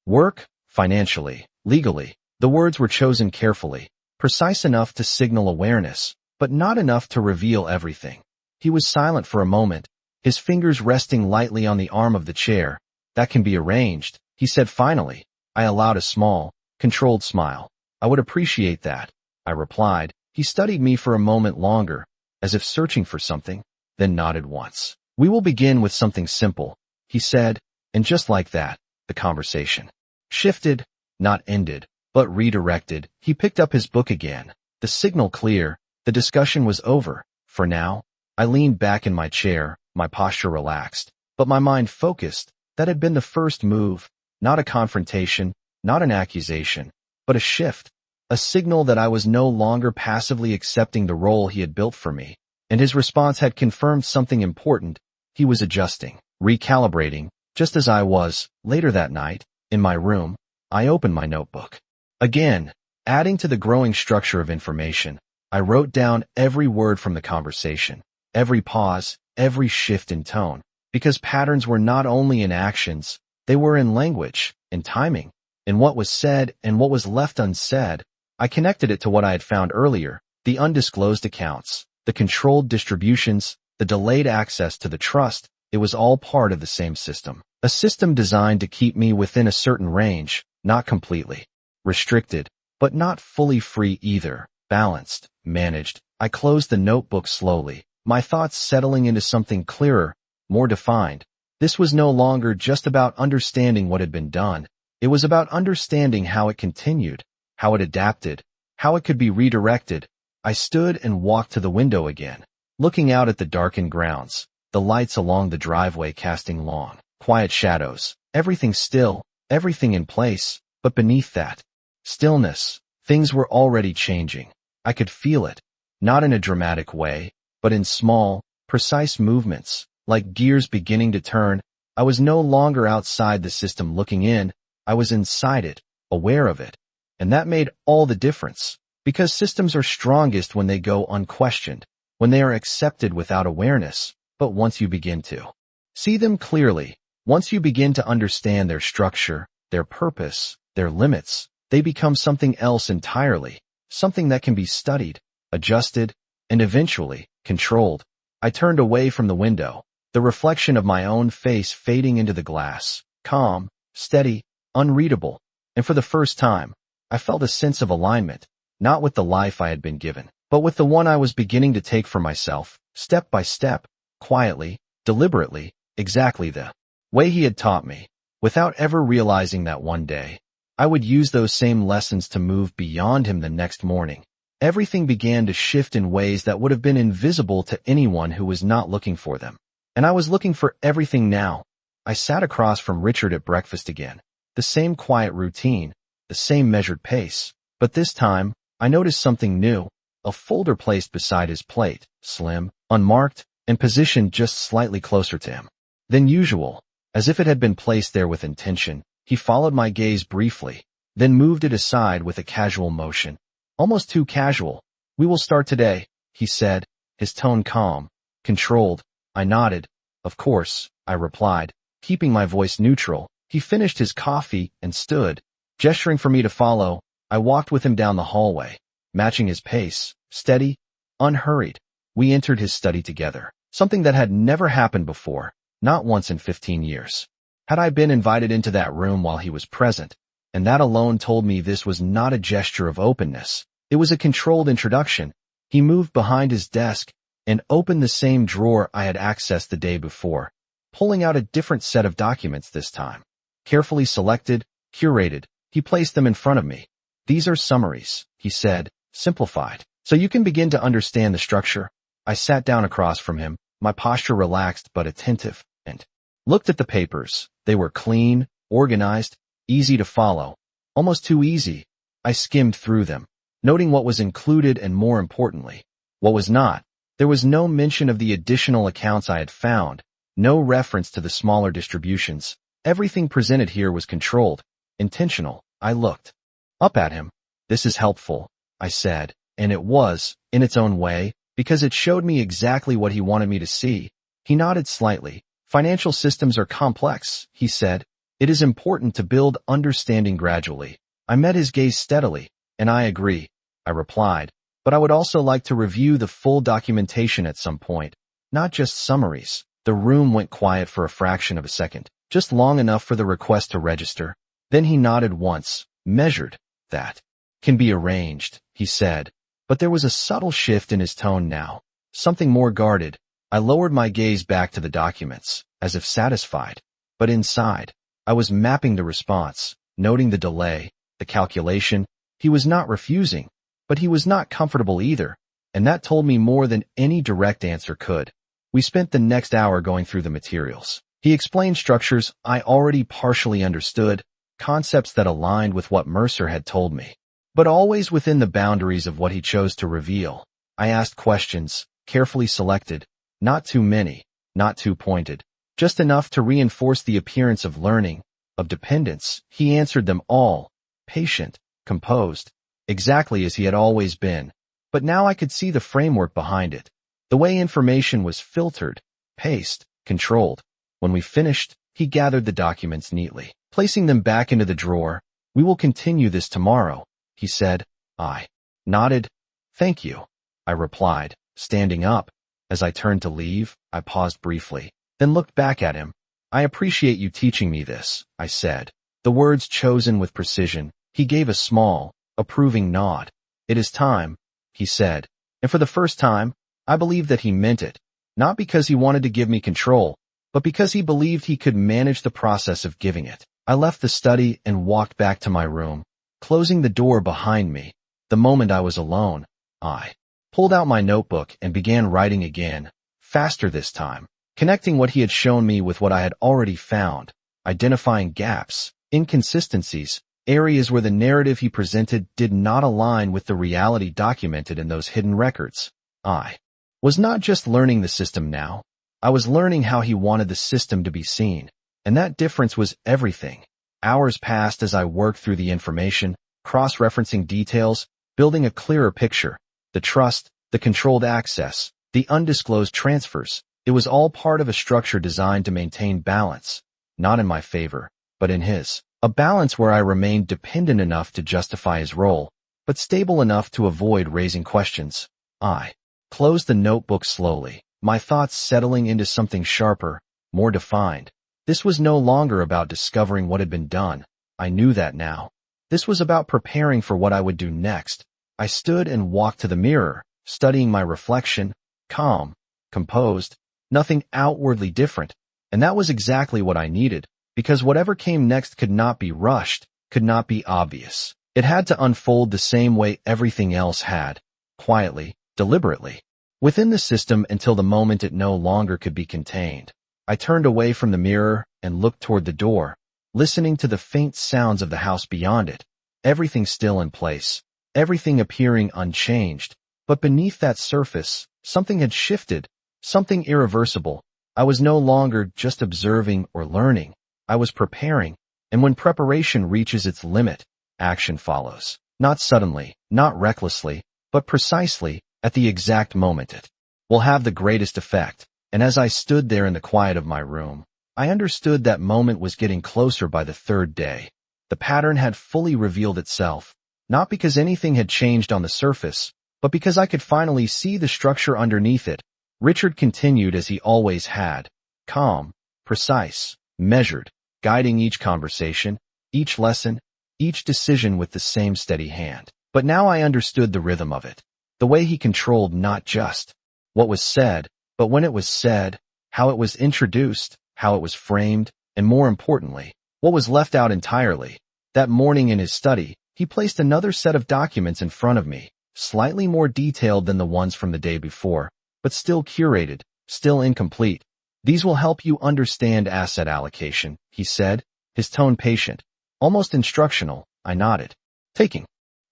work, financially, legally. The words were chosen carefully, precise enough to signal awareness, but not enough to reveal everything. He was silent for a moment, his fingers resting lightly on the arm of the chair. That can be arranged, he said finally. I allowed a small, controlled smile. I would appreciate that, I replied. He studied me for a moment longer, as if searching for something, then nodded once. We will begin with something simple, he said, and just like that, the conversation shifted, not ended, but redirected. He picked up his book again. The signal clear, the discussion was over. For now, I leaned back in my chair, my posture relaxed, but my mind focused. That had been the first move, not a confrontation, not an accusation, but a shift, a signal that I was no longer passively accepting the role he had built for me. And his response had confirmed something important. He was adjusting, recalibrating, just as I was. Later that night, in my room, I opened my notebook. Again, adding to the growing structure of information, I wrote down every word from the conversation, every pause, every shift in tone, because patterns were not only in actions, they were in language, in timing, in what was said and what was left unsaid. I connected it to what I had found earlier, the undisclosed accounts, the controlled distributions, the delayed access to the trust. It was all part of the same system. A system designed to keep me within a certain range, not completely restricted, but not fully free either, balanced, managed. I closed the notebook slowly, my thoughts settling into something clearer, more defined. This was no longer just about understanding what had been done. It was about understanding how it continued, how it adapted, how it could be redirected. I stood and walked to the window again, looking out at the darkened grounds, the lights along the driveway casting long, quiet shadows, everything still, everything in place. But beneath that stillness, things were already changing. I could feel it, not in a dramatic way, but in small, precise movements, like gears beginning to turn. I was no longer outside the system looking in, I was inside it, aware of it. And that made all the difference, because systems are strongest when they go unquestioned, when they are accepted without awareness. But once you begin to see them clearly, once you begin to understand their structure, their purpose, their limits, they become something else entirely, something that can be studied, adjusted, and eventually controlled. I turned away from the window, the reflection of my own face fading into the glass. calm, steady, unreadable, and for the first time, I felt a sense of alignment, not with the life I had been given, but with the one I was beginning to take for myself, step by step, quietly, deliberately, exactly the way he had taught me, without ever realizing that one day, I would use those same lessons to move beyond him the next morning. Everything began to shift in ways that would have been invisible to anyone who was not looking for them. And I was looking for everything now. I sat across from Richard at breakfast again. The same quiet routine, the same measured pace. But this time, I noticed something new. A folder placed beside his plate, slim, unmarked, and positioned just slightly closer to him than usual. As if it had been placed there with intention, he followed my gaze briefly, then moved it aside with a casual motion. Almost too casual. "We will start today," he said, his tone calm, controlled. I nodded. "Of course," I replied, keeping my voice neutral. He finished his coffee and stood, gesturing for me to follow. I walked with him down the hallway, matching his pace, steady, unhurried. We entered his study together, something that had never happened before, not once in 15 years. Had I been invited into that room while he was present? And that alone told me this was not a gesture of openness. It was a controlled introduction. He moved behind his desk and opened the same drawer I had accessed the day before, pulling out a different set of documents this time. Carefully selected, curated, he placed them in front of me. "These are summaries," he said, simplified, "so you can begin to understand the structure." I sat down across from him, my posture relaxed but attentive, and looked at the papers. They were clean, organized, easy to follow, almost too easy. I skimmed through them, noting what was included and, more importantly, what was not. There was no mention of the additional accounts I had found, no reference to the smaller distributions. Everything presented here was controlled, intentional. I looked up at him. "This is helpful," I said, and it was, in its own way, because it showed me exactly what he wanted me to see. He nodded slightly. "Financial systems are complex," he said. "It is important to build understanding gradually." I met his gaze steadily. "And I agree," I replied, "but I would also like to review the full documentation at some point, not just summaries." The room went quiet for a fraction of a second, just long enough for the request to register. Then he nodded once, measured. "That can be arranged," he said, but there was a subtle shift in his tone now, something more guarded. I lowered my gaze back to the documents, as if satisfied, but inside, I was mapping the response, noting the delay, the calculation. He was not refusing, but he was not comfortable either, and that told me more than any direct answer could. We spent the next hour going through the materials. He explained structures I already partially understood, concepts that aligned with what Mercer had told me, but always within the boundaries of what he chose to reveal. I asked questions, carefully selected, not too many, not too pointed, just enough to reinforce the appearance of learning, of dependence. He answered them all, patient, composed, exactly as he had always been. But now I could see the framework behind it, the way information was filtered, paced, controlled. When we finished, he gathered the documents neatly, placing them back into the drawer. "We will continue this tomorrow," he said. I nodded. "Thank you," I replied, standing up. As I turned to leave, I paused briefly, then looked back at him. "I appreciate you teaching me this," I said, the words chosen with precision. He gave a small, approving nod. "It is time," he said, and for the first time, I believed that he meant it, not because he wanted to give me control, but because he believed he could manage the process of giving it. I left the study and walked back to my room, closing the door behind me. The moment I was alone, I pulled out my notebook and began writing again, faster this time, connecting what he had shown me with what I had already found, identifying gaps, inconsistencies, areas where the narrative he presented did not align with the reality documented in those hidden records. I was not just learning the system now, I was learning how he wanted the system to be seen, and that difference was everything. Hours passed as I worked through the information, cross-referencing details, building a clearer picture. The trust, the controlled access, the undisclosed transfers. It was all part of a structure designed to maintain balance, not in my favor, but in his. A balance where I remained dependent enough to justify his role, but stable enough to avoid raising questions. I closed the notebook slowly, my thoughts settling into something sharper, more defined. This was no longer about discovering what had been done. I knew that now. This was about preparing for what I would do next. I stood and walked to the mirror, studying my reflection, calm, composed, nothing outwardly different. And that was exactly what I needed, because whatever came next could not be rushed, could not be obvious. It had to unfold the same way everything else had, quietly, deliberately, within the system until the moment it no longer could be contained. I turned away from the mirror and looked toward the door, listening to the faint sounds of the house beyond it, everything still in place, everything appearing unchanged. But beneath that surface, something had shifted, something irreversible. I was no longer just observing or learning. I was preparing, and when preparation reaches its limit, action follows. Not suddenly, not recklessly, but precisely at the exact moment it will have the greatest effect. And as I stood there in the quiet of my room, I understood that moment was getting closer by the third day. The pattern had fully revealed itself, not because anything had changed on the surface, but because I could finally see the structure underneath it. Richard continued as he always had, calm, precise, measured, guiding each conversation, each lesson, each decision with the same steady hand. But now I understood the rhythm of it, the way he controlled not just what was said, but when it was said, how it was introduced, how it was framed, and more importantly, what was left out entirely. That morning in his study, he placed another set of documents in front of me, slightly more detailed than the ones from the day before, but still curated, still incomplete. These will help you understand asset allocation, he said, his tone patient, almost instructional. I nodded, taking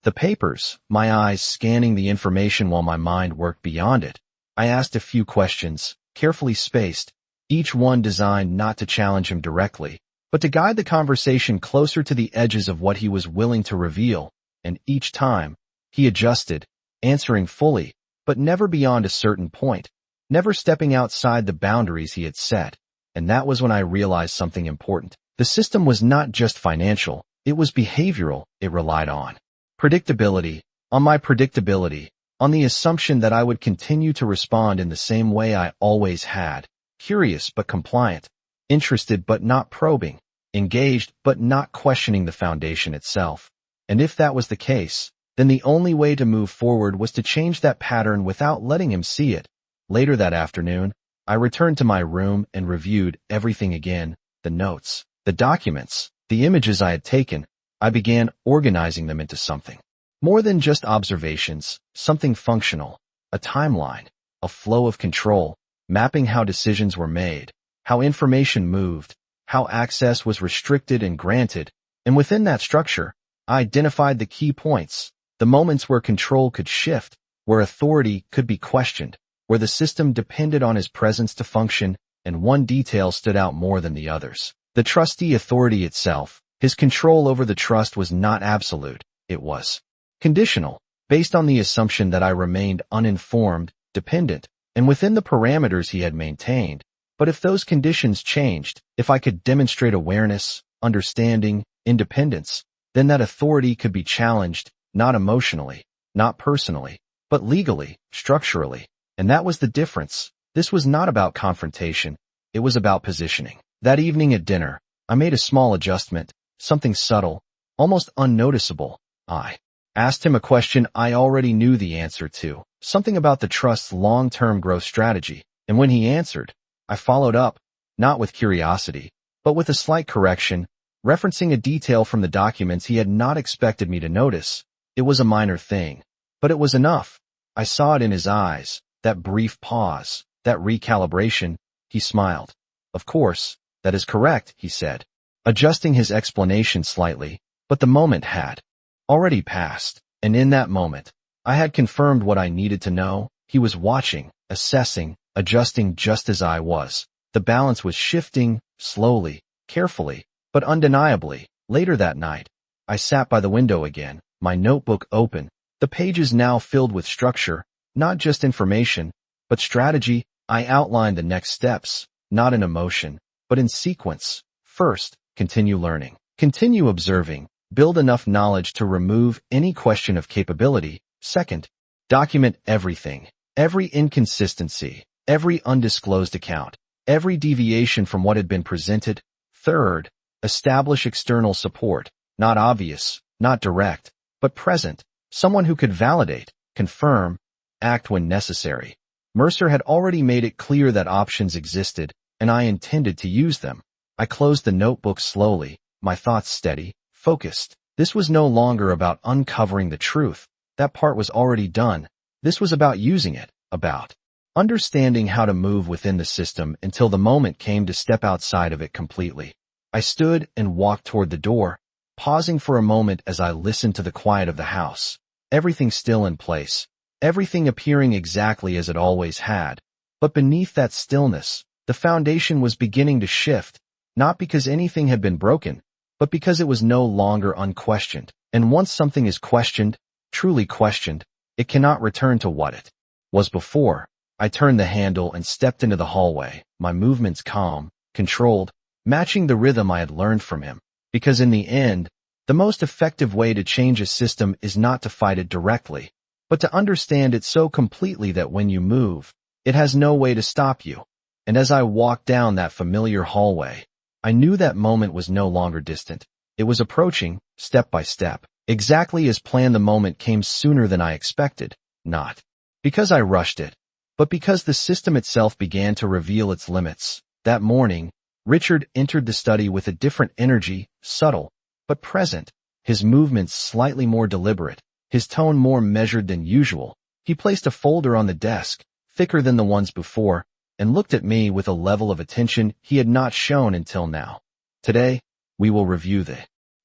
the papers, my eyes scanning the information while my mind worked beyond it. I asked a few questions, carefully spaced, each one designed not to challenge him directly, but to guide the conversation closer to the edges of what he was willing to reveal. And each time, he adjusted, answering fully, but never beyond a certain point, never stepping outside the boundaries he had set. And that was when I realized something important. The system was not just financial, it was behavioral. It relied on predictability, on my predictability, on the assumption that I would continue to respond in the same way I always had, curious but compliant, interested but not probing, engaged but not questioning the foundation itself. And if that was the case, then the only way to move forward was to change that pattern without letting him see it. Later that afternoon, I returned to my room and reviewed everything again, the notes, the documents, the images I had taken. I began organizing them into something more than just observations, something functional, a timeline, a flow of control, mapping how decisions were made, how information moved, how access was restricted and granted. And within that structure, I identified the key points, the moments where control could shift, where authority could be questioned, where the system depended on his presence to function, and one detail stood out more than the others. The trustee authority itself. His control over the trust was not absolute, it was conditional, based on the assumption that I remained uninformed, dependent, and within the parameters he had maintained. But if those conditions changed, if I could demonstrate awareness, understanding, independence, then that authority could be challenged, not emotionally, not personally, but legally, structurally. And that was the difference. This was not about confrontation, it was about positioning. That evening at dinner, I made a small adjustment, something subtle, almost unnoticeable. I asked him a question I already knew the answer to, something about the trust's long-term growth strategy. And when he answered, I followed up, not with curiosity, but with a slight correction, referencing a detail from the documents he had not expected me to notice. It was a minor thing, but it was enough. I saw it in his eyes, that brief pause, that recalibration. He smiled. Of course, that is correct, he said, adjusting his explanation slightly, but the moment had already passed, and in that moment, I had confirmed what I needed to know. He was watching, assessing, adjusting just as I was. The balance was shifting, slowly, carefully, but undeniably. Later that night, I sat by the window again, my notebook open, the pages now filled with structure, not just information, but strategy. I outlined the next steps, not in emotion, but in sequence. First, continue learning. Continue observing. Build enough knowledge to remove any question of capability. Second, document everything. Every inconsistency, every undisclosed account, every deviation from what had been presented. Third, establish external support, not obvious, not direct, but present, someone who could validate, confirm, act when necessary. Mercer had already made it clear that options existed, and I intended to use them. I closed the notebook slowly, my thoughts steady, focused. This was no longer about uncovering the truth. That part was already done. This was about using it, about understanding how to move within the system until the moment came to step outside of it completely. I stood and walked toward the door, pausing for a moment as I listened to the quiet of the house. Everything still in place, everything appearing exactly as it always had. But beneath that stillness, the foundation was beginning to shift, not because anything had been broken, but because it was no longer unquestioned. And once something is questioned, truly questioned, it cannot return to what it was before. I turned the handle and stepped into the hallway, my movements calm, controlled, matching the rhythm I had learned from him. Because in the end, the most effective way to change a system is not to fight it directly, but to understand it so completely that when you move, it has no way to stop you. And as I walked down that familiar hallway, I knew that moment was no longer distant. It was approaching, step by step. Exactly as planned, the moment came sooner than I expected, not because I rushed it, but because the system itself began to reveal its limits. That morning, Richard entered the study with a different energy, subtle, but present, his movements slightly more deliberate, his tone more measured than usual. He placed a folder on the desk, thicker than the ones before, and looked at me with a level of attention he had not shown until now. Today, we will review the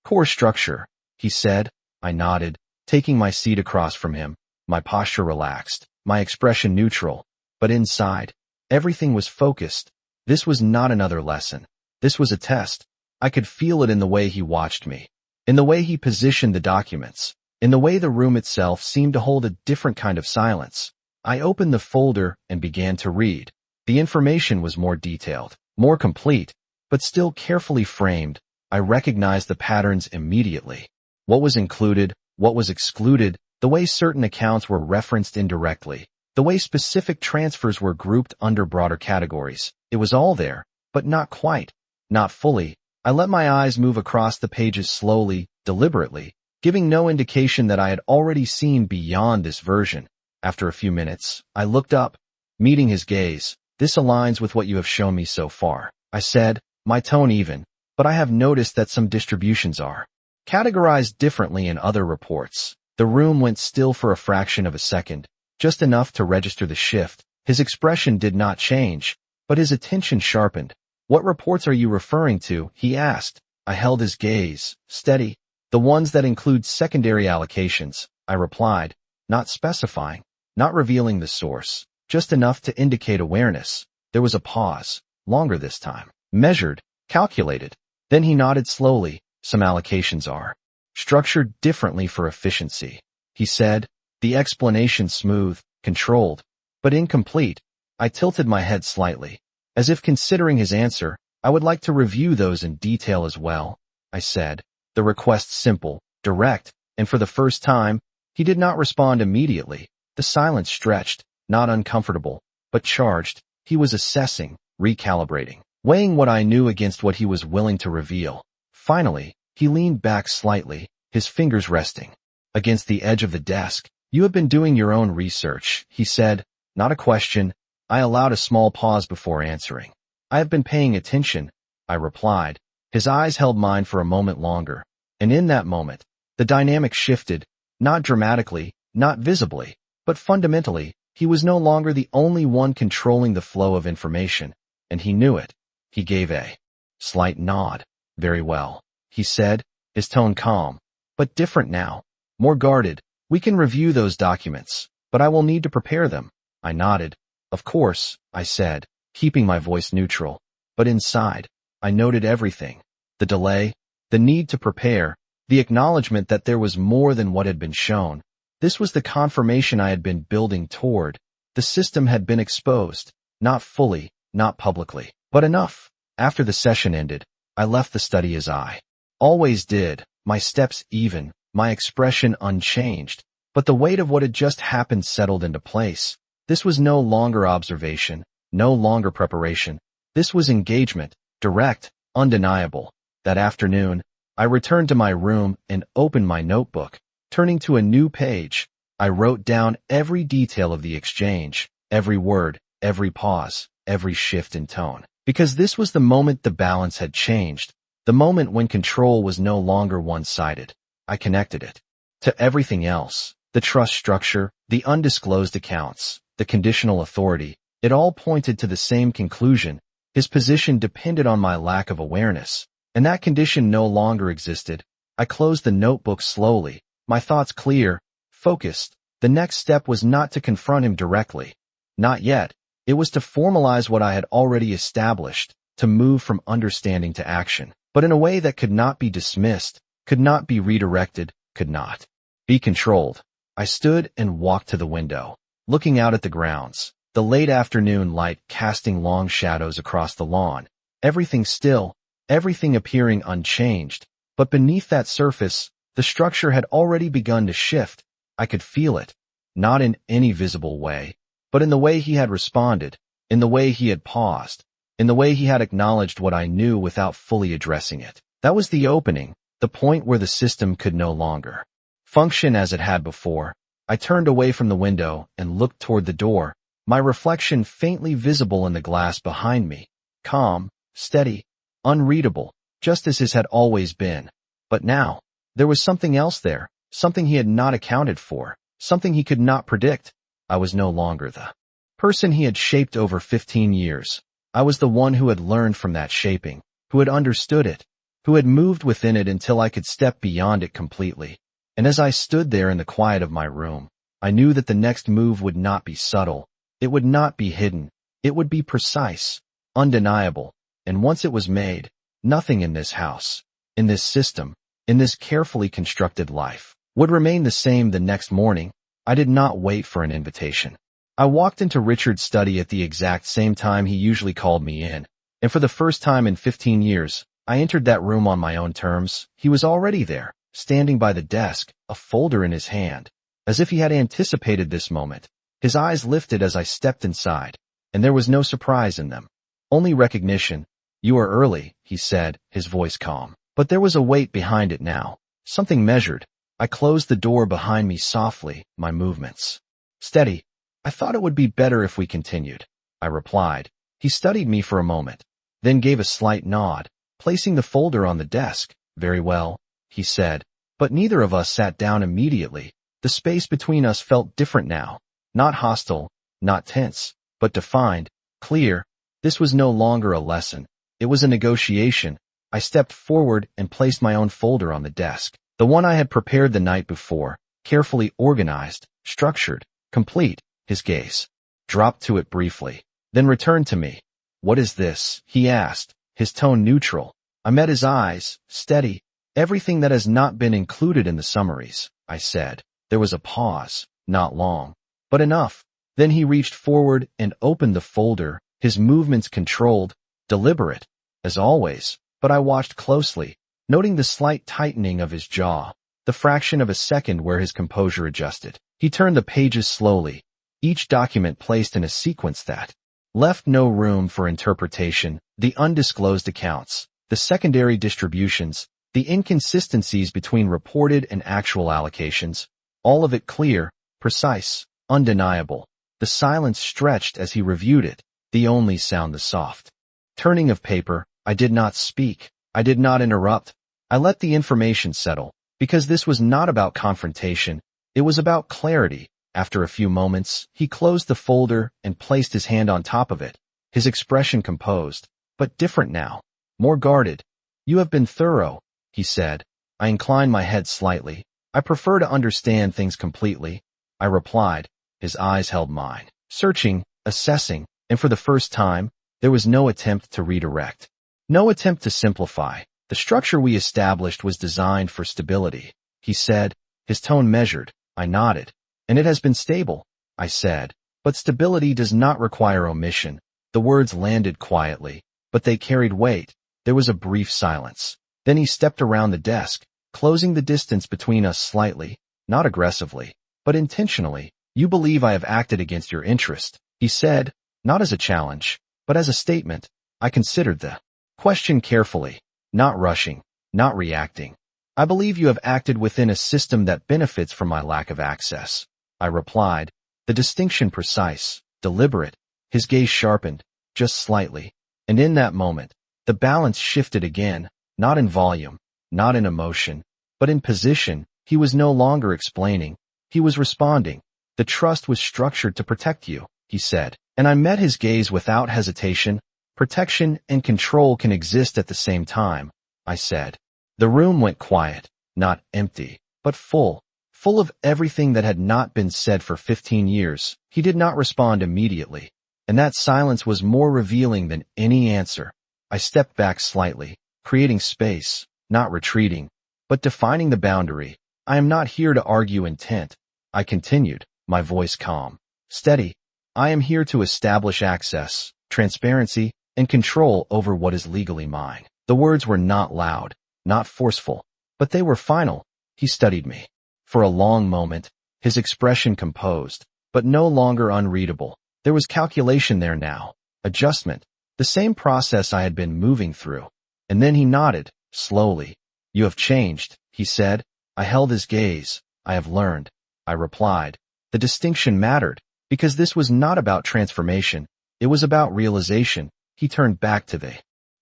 core structure, he said. I nodded, taking my seat across from him, my posture relaxed, my expression neutral, but inside, everything was focused. This was not another lesson. This was a test. I could feel it in the way he watched me, in the way he positioned the documents, in the way the room itself seemed to hold a different kind of silence. I opened the folder and began to read. The information was more detailed, more complete, but still carefully framed. I recognized the patterns immediately. What was included, what was excluded, the way certain accounts were referenced indirectly, the way specific transfers were grouped under broader categories. It was all there, but not quite, not fully. I let my eyes move across the pages slowly, deliberately, giving no indication that I had already seen beyond this version. After a few minutes, I looked up, meeting his gaze. This aligns with what you have shown me so far, I said, my tone even, but I have noticed that some distributions are categorized differently in other reports. The room went still for a fraction of a second, just enough to register the shift. His expression did not change, but his attention sharpened. What reports are you referring to? He asked. I held his gaze, steady. The ones that include secondary allocations, I replied, not specifying, not revealing the source, just enough to indicate awareness. There was a pause, longer this time, measured, calculated. Then he nodded slowly. Some allocations are structured differently for efficiency, he said, the explanation smooth, controlled, but incomplete. I tilted my head slightly. As if considering his answer, I would like to review those in detail as well, I said, the request simple, direct, and for the first time, he did not respond immediately. The silence stretched, not uncomfortable, but charged. He was assessing, recalibrating, weighing what I knew against what he was willing to reveal. Finally, he leaned back slightly, his fingers resting against the edge of the desk. You have been doing your own research, he said, not a question. I allowed a small pause before answering. I have been paying attention, I replied. His eyes held mine for a moment longer, and in that moment, the dynamic shifted, not dramatically, not visibly, but fundamentally. He was no longer the only one controlling the flow of information, and he knew it. He gave a slight nod. Very well, he said, his tone calm, but different now, more guarded. We can review those documents, but I will need to prepare them. I nodded. Of course, I said, keeping my voice neutral, but inside, I noted everything. The delay, the need to prepare, the acknowledgement that there was more than what had been shown. This was the confirmation I had been building toward. The system had been exposed, not fully, not publicly, but enough. After the session ended, I left the study as I always did, my steps even, my expression unchanged, but the weight of what had just happened settled into place. This was no longer observation, no longer preparation. This was engagement, direct, undeniable. That afternoon, I returned to my room and opened my notebook. Turning to a new page, I wrote down every detail of the exchange, every word, every pause, every shift in tone. Because this was the moment the balance had changed, the moment when control was no longer one-sided. I connected it to everything else, the trust structure, the undisclosed accounts, the conditional authority. It all pointed to the same conclusion. His position depended on my lack of awareness, and that condition no longer existed. I closed the notebook slowly, my thoughts clear, focused. The next step was not to confront him directly. Not yet. It was to formalize what I had already established, to move from understanding to action, but in a way that could not be dismissed, could not be redirected, could not be controlled. I stood and walked to the window, looking out at the grounds, the late afternoon light casting long shadows across the lawn, everything still, everything appearing unchanged. But beneath that surface, the structure had already begun to shift. I could feel it, not in any visible way, but in the way he had responded, in the way he had paused, in the way he had acknowledged what I knew without fully addressing it. That was the opening, the point where the system could no longer function as it had before. I turned away from the window and looked toward the door, my reflection faintly visible in the glass behind me, calm, steady, unreadable, just as his had always been. But now, there was something else there, something he had not accounted for, something he could not predict. I was no longer the person he had shaped over 15 years. I was the one who had learned from that shaping, who had understood it, who had moved within it until I could step beyond it completely. And as I stood there in the quiet of my room, I knew that the next move would not be subtle, it would not be hidden, it would be precise, undeniable. And once it was made, nothing in this house, in this system, in this carefully constructed life, would remain the same the next morning. I did not wait for an invitation. I walked into Richard's study at the exact same time he usually called me in, and for the first time in 15 years, I entered that room on my own terms. He was already there, standing by the desk, a folder in his hand, as if he had anticipated this moment. His eyes lifted as I stepped inside, and there was no surprise in them, only recognition. "You are early," he said, his voice calm. But there was a weight behind it now, something measured. I closed the door behind me softly, my movements steady. "I thought it would be better if we continued," I replied. He studied me for a moment, then gave a slight nod, placing the folder on the desk. "Very well," he said, but neither of us sat down immediately. The space between us felt different now, not hostile, not tense, but defined, clear. This was no longer a lesson. It was a negotiation. I stepped forward and placed my own folder on the desk, the one I had prepared the night before, carefully organized, structured, complete. His gaze dropped to it briefly, then returned to me. "What is this?" he asked, his tone neutral. I met his eyes, steady. "Everything that has not been included in the summaries," I said. There was a pause, not long, but enough. Then he reached forward and opened the folder, his movements controlled, deliberate, as always. But I watched closely, noting the slight tightening of his jaw, the fraction of a second where his composure adjusted. He turned the pages slowly, each document placed in a sequence that left no room for interpretation. The undisclosed accounts, the secondary distributions, the inconsistencies between reported and actual allocations, all of it clear, precise, undeniable. The silence stretched as he reviewed it, the only sound the soft turning of paper. I did not speak. I did not interrupt. I let the information settle, because this was not about confrontation. It was about clarity. After a few moments, he closed the folder and placed his hand on top of it, his expression composed, but different now, more guarded. "You have been thorough," he said. I inclined my head slightly. "I prefer to understand things completely," I replied. His eyes held mine, searching, assessing, and for the first time, there was no attempt to redirect. No attempt to simplify. The structure we established was designed for stability, he said, his tone measured. I nodded. "And it has been stable," I said. "But stability does not require omission." The words landed quietly, but they carried weight. There was a brief silence. Then he stepped around the desk, closing the distance between us slightly, not aggressively, but intentionally. "You believe I have acted against your interest," he said, not as a challenge, but as a statement. I considered the Question carefully, not rushing, not reacting. I believe you have acted within a system that benefits from my lack of access. I replied, the distinction precise, deliberate. His gaze sharpened, just slightly. And in that moment, the balance shifted again, not in volume, not in emotion, but in position. He was no longer explaining. He was responding. The trust was structured to protect you, he said. And I met his gaze without hesitation. Protection and control can exist at the same time, I said. The room went quiet, not empty, but full of everything that had not been said for 15 years. He did not respond immediately, and that silence was more revealing than any answer. I stepped back slightly, creating space, not retreating, but defining the boundary. I am not here to argue intent, I continued, my voice calm, steady. I am here to establish access, transparency, and control over what is legally mine. The words were not loud, not forceful, but they were final. He studied me. For a long moment, his expression composed, but no longer unreadable. There was calculation there now, adjustment, the same process I had been moving through. And then he nodded, slowly. You have changed, he said. I held his gaze. I have learned, I replied. The distinction mattered, because this was not about transformation. It was about realization. He turned back to the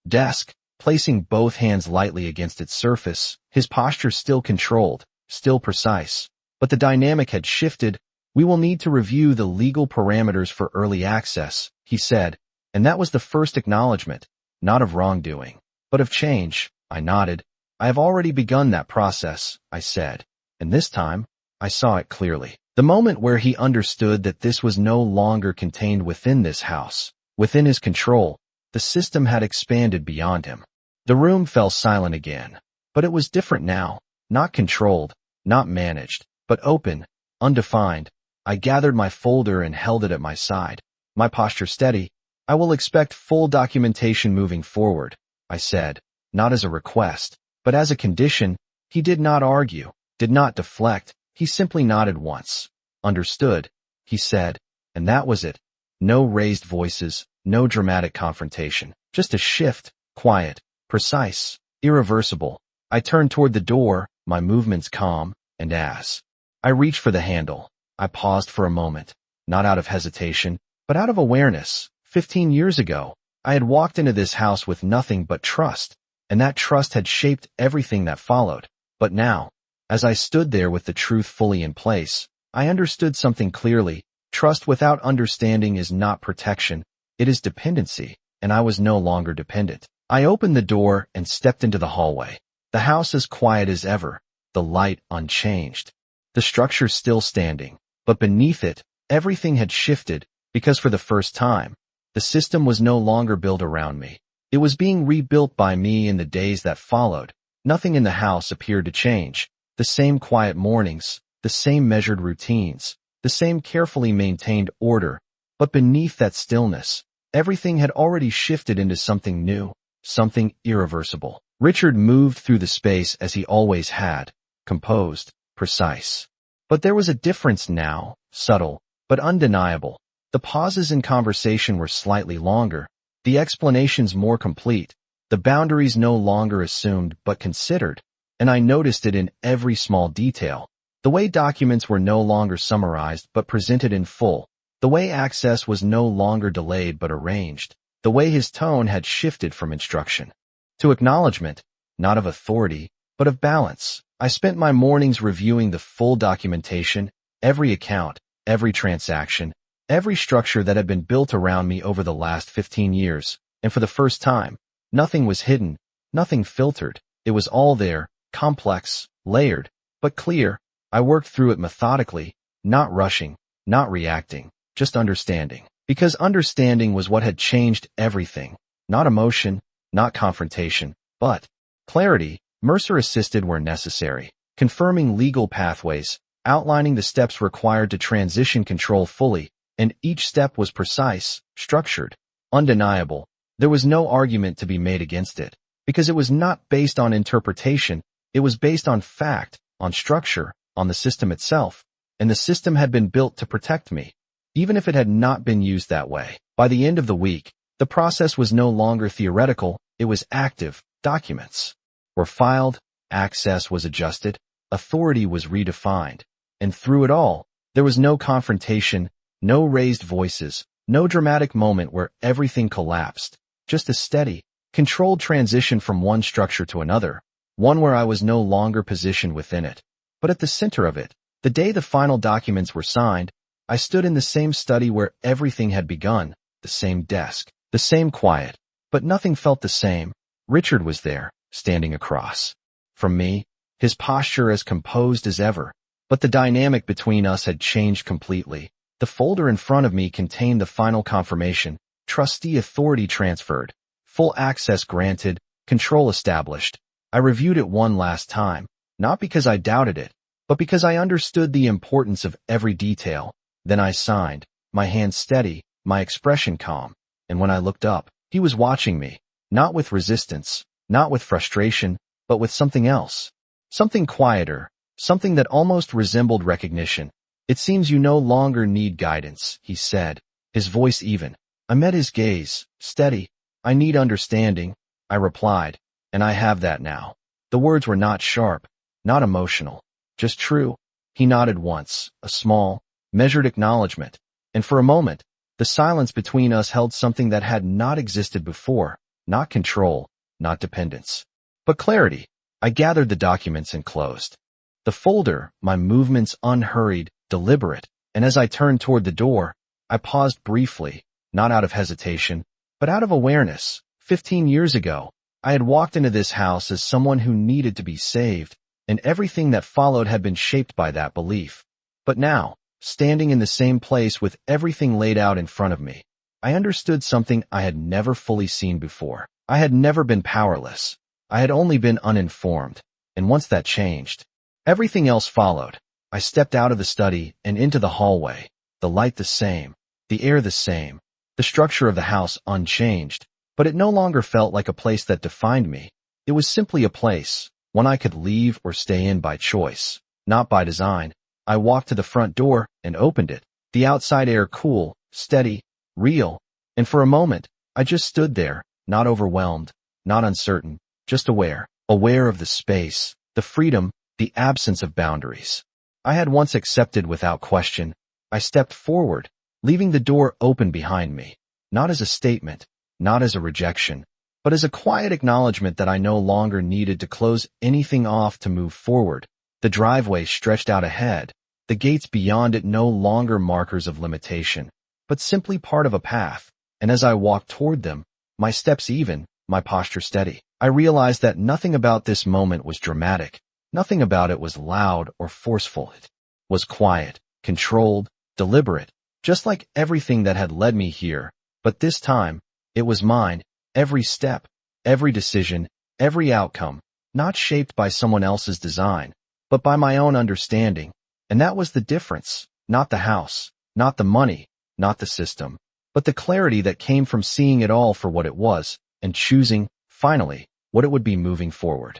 desk, placing both hands lightly against its surface, his posture still controlled, still precise. But the dynamic had shifted. We will need to review the legal parameters for early access, he said, and that was the first acknowledgement, not of wrongdoing, but of change. I nodded. I have already begun that process, I said, and this time, I saw it clearly. The moment where he understood that this was no longer contained within this house, within his control, the system had expanded beyond him. The room fell silent again, but it was different now, not controlled, not managed, but open, undefined. I gathered my folder and held it at my side, my posture steady. I will expect full documentation moving forward, I said, not as a request, but as a condition. He did not argue, did not deflect. He simply nodded once. Understood, he said, and that was it. No raised voices, no dramatic confrontation, just a shift, quiet, precise, irreversible. I turned toward the door, my movements calm, and as I reached for the handle, I paused for a moment, not out of hesitation, but out of awareness. 15 years ago, I had walked into this house with nothing but trust, and that trust had shaped everything that followed. But now, as I stood there with the truth fully in place, I understood something clearly. Trust without understanding is not protection, it is dependency, and I was no longer dependent. I opened the door and stepped into the hallway. The house as quiet as ever, the light unchanged. The structure still standing, but beneath it, everything had shifted, because for the first time, the system was no longer built around me. It was being rebuilt by me in the days that followed. Nothing in the house appeared to change. The same quiet mornings, the same measured routines, the same carefully maintained order. But beneath that stillness, everything had already shifted into something new, something irreversible. Richard moved through the space as he always had, composed, precise. But there was a difference now, subtle, but undeniable. The pauses in conversation were slightly longer, the explanations more complete, the boundaries no longer assumed but considered, and I noticed it in every small detail. The way documents were no longer summarized but presented in full, the way access was no longer delayed but arranged, the way his tone had shifted from instruction to acknowledgement, not of authority, but of balance. I spent my mornings reviewing the full documentation, every account, every transaction, every structure that had been built around me over the last 15 years, and for the first time, nothing was hidden, nothing filtered. It was all there, complex, layered, but clear. I worked through it methodically, not rushing, not reacting, just understanding. Because understanding was what had changed everything. Not emotion, not confrontation, but clarity. Mercer assisted where necessary, confirming legal pathways, outlining the steps required to transition control fully, and each step was precise, structured, undeniable. There was no argument to be made against it, because it was not based on interpretation, it was based on fact, on structure, on the system itself, and the system had been built to protect me, even if it had not been used that way. By the end of the week, the process was no longer theoretical, It was active. Documents were filed, access was adjusted, authority was redefined. And through it all, there was no confrontation, no raised voices, no dramatic moment where everything collapsed. Just a steady, controlled transition from one structure to another, one where I was no longer positioned within it. But at the center of it, the day the final documents were signed, I stood in the same study where everything had begun, the same desk, the same quiet. But nothing felt the same. Richard was there, standing across from me, his posture as composed as ever. But the dynamic between us had changed completely. The folder in front of me contained the final confirmation, trustee authority transferred, full access granted, control established. I reviewed it one last time, not because I doubted it, but because I understood the importance of every detail. Then I signed, my hand steady, my expression calm. And when I looked up, he was watching me, not with resistance, not with frustration, but with something else. Something quieter, something that almost resembled recognition. It seems you no longer need guidance, he said, his voice even. I met his gaze, steady. I need understanding, I replied, and I have that now. The words were not sharp, not emotional, just true. He nodded once, a small, measured acknowledgement, and for a moment, the silence between us held something that had not existed before, not control, not dependence, but clarity. I gathered the documents and closed the folder, my movements unhurried, deliberate, and as I turned toward the door, I paused briefly, not out of hesitation, but out of awareness. 15 years ago, I had walked into this house as someone who needed to be saved, and everything that followed had been shaped by that belief. But now, standing in the same place with everything laid out in front of me, I understood something I had never fully seen before. I had never been powerless. I had only been uninformed. And once that changed, everything else followed. I stepped out of the study and into the hallway, the light the same, the air the same, the structure of the house unchanged, but it no longer felt like a place that defined me. It was simply a place, one I could leave or stay in by choice, not by design. I walked to the front door and opened it, the outside air cool, steady, real, and for a moment, I just stood there, not overwhelmed, not uncertain, just aware of the space, the freedom, the absence of boundaries I had once accepted without question. I stepped forward, leaving the door open behind me, not as a statement, not as a rejection, but as a quiet acknowledgement that I no longer needed to close anything off to move forward. The driveway stretched out ahead, the gates beyond it no longer markers of limitation, but simply part of a path, and as I walked toward them, my steps even, my posture steady, I realized that nothing about this moment was dramatic. Nothing about it was loud or forceful. It was quiet, controlled, deliberate, just like everything that had led me here. But this time, it was mine, every step, every decision, every outcome, not shaped by someone else's design, but by my own understanding. And that was the difference, not the house, not the money, not the system, but the clarity that came from seeing it all for what it was, and choosing, finally, what it would be moving forward.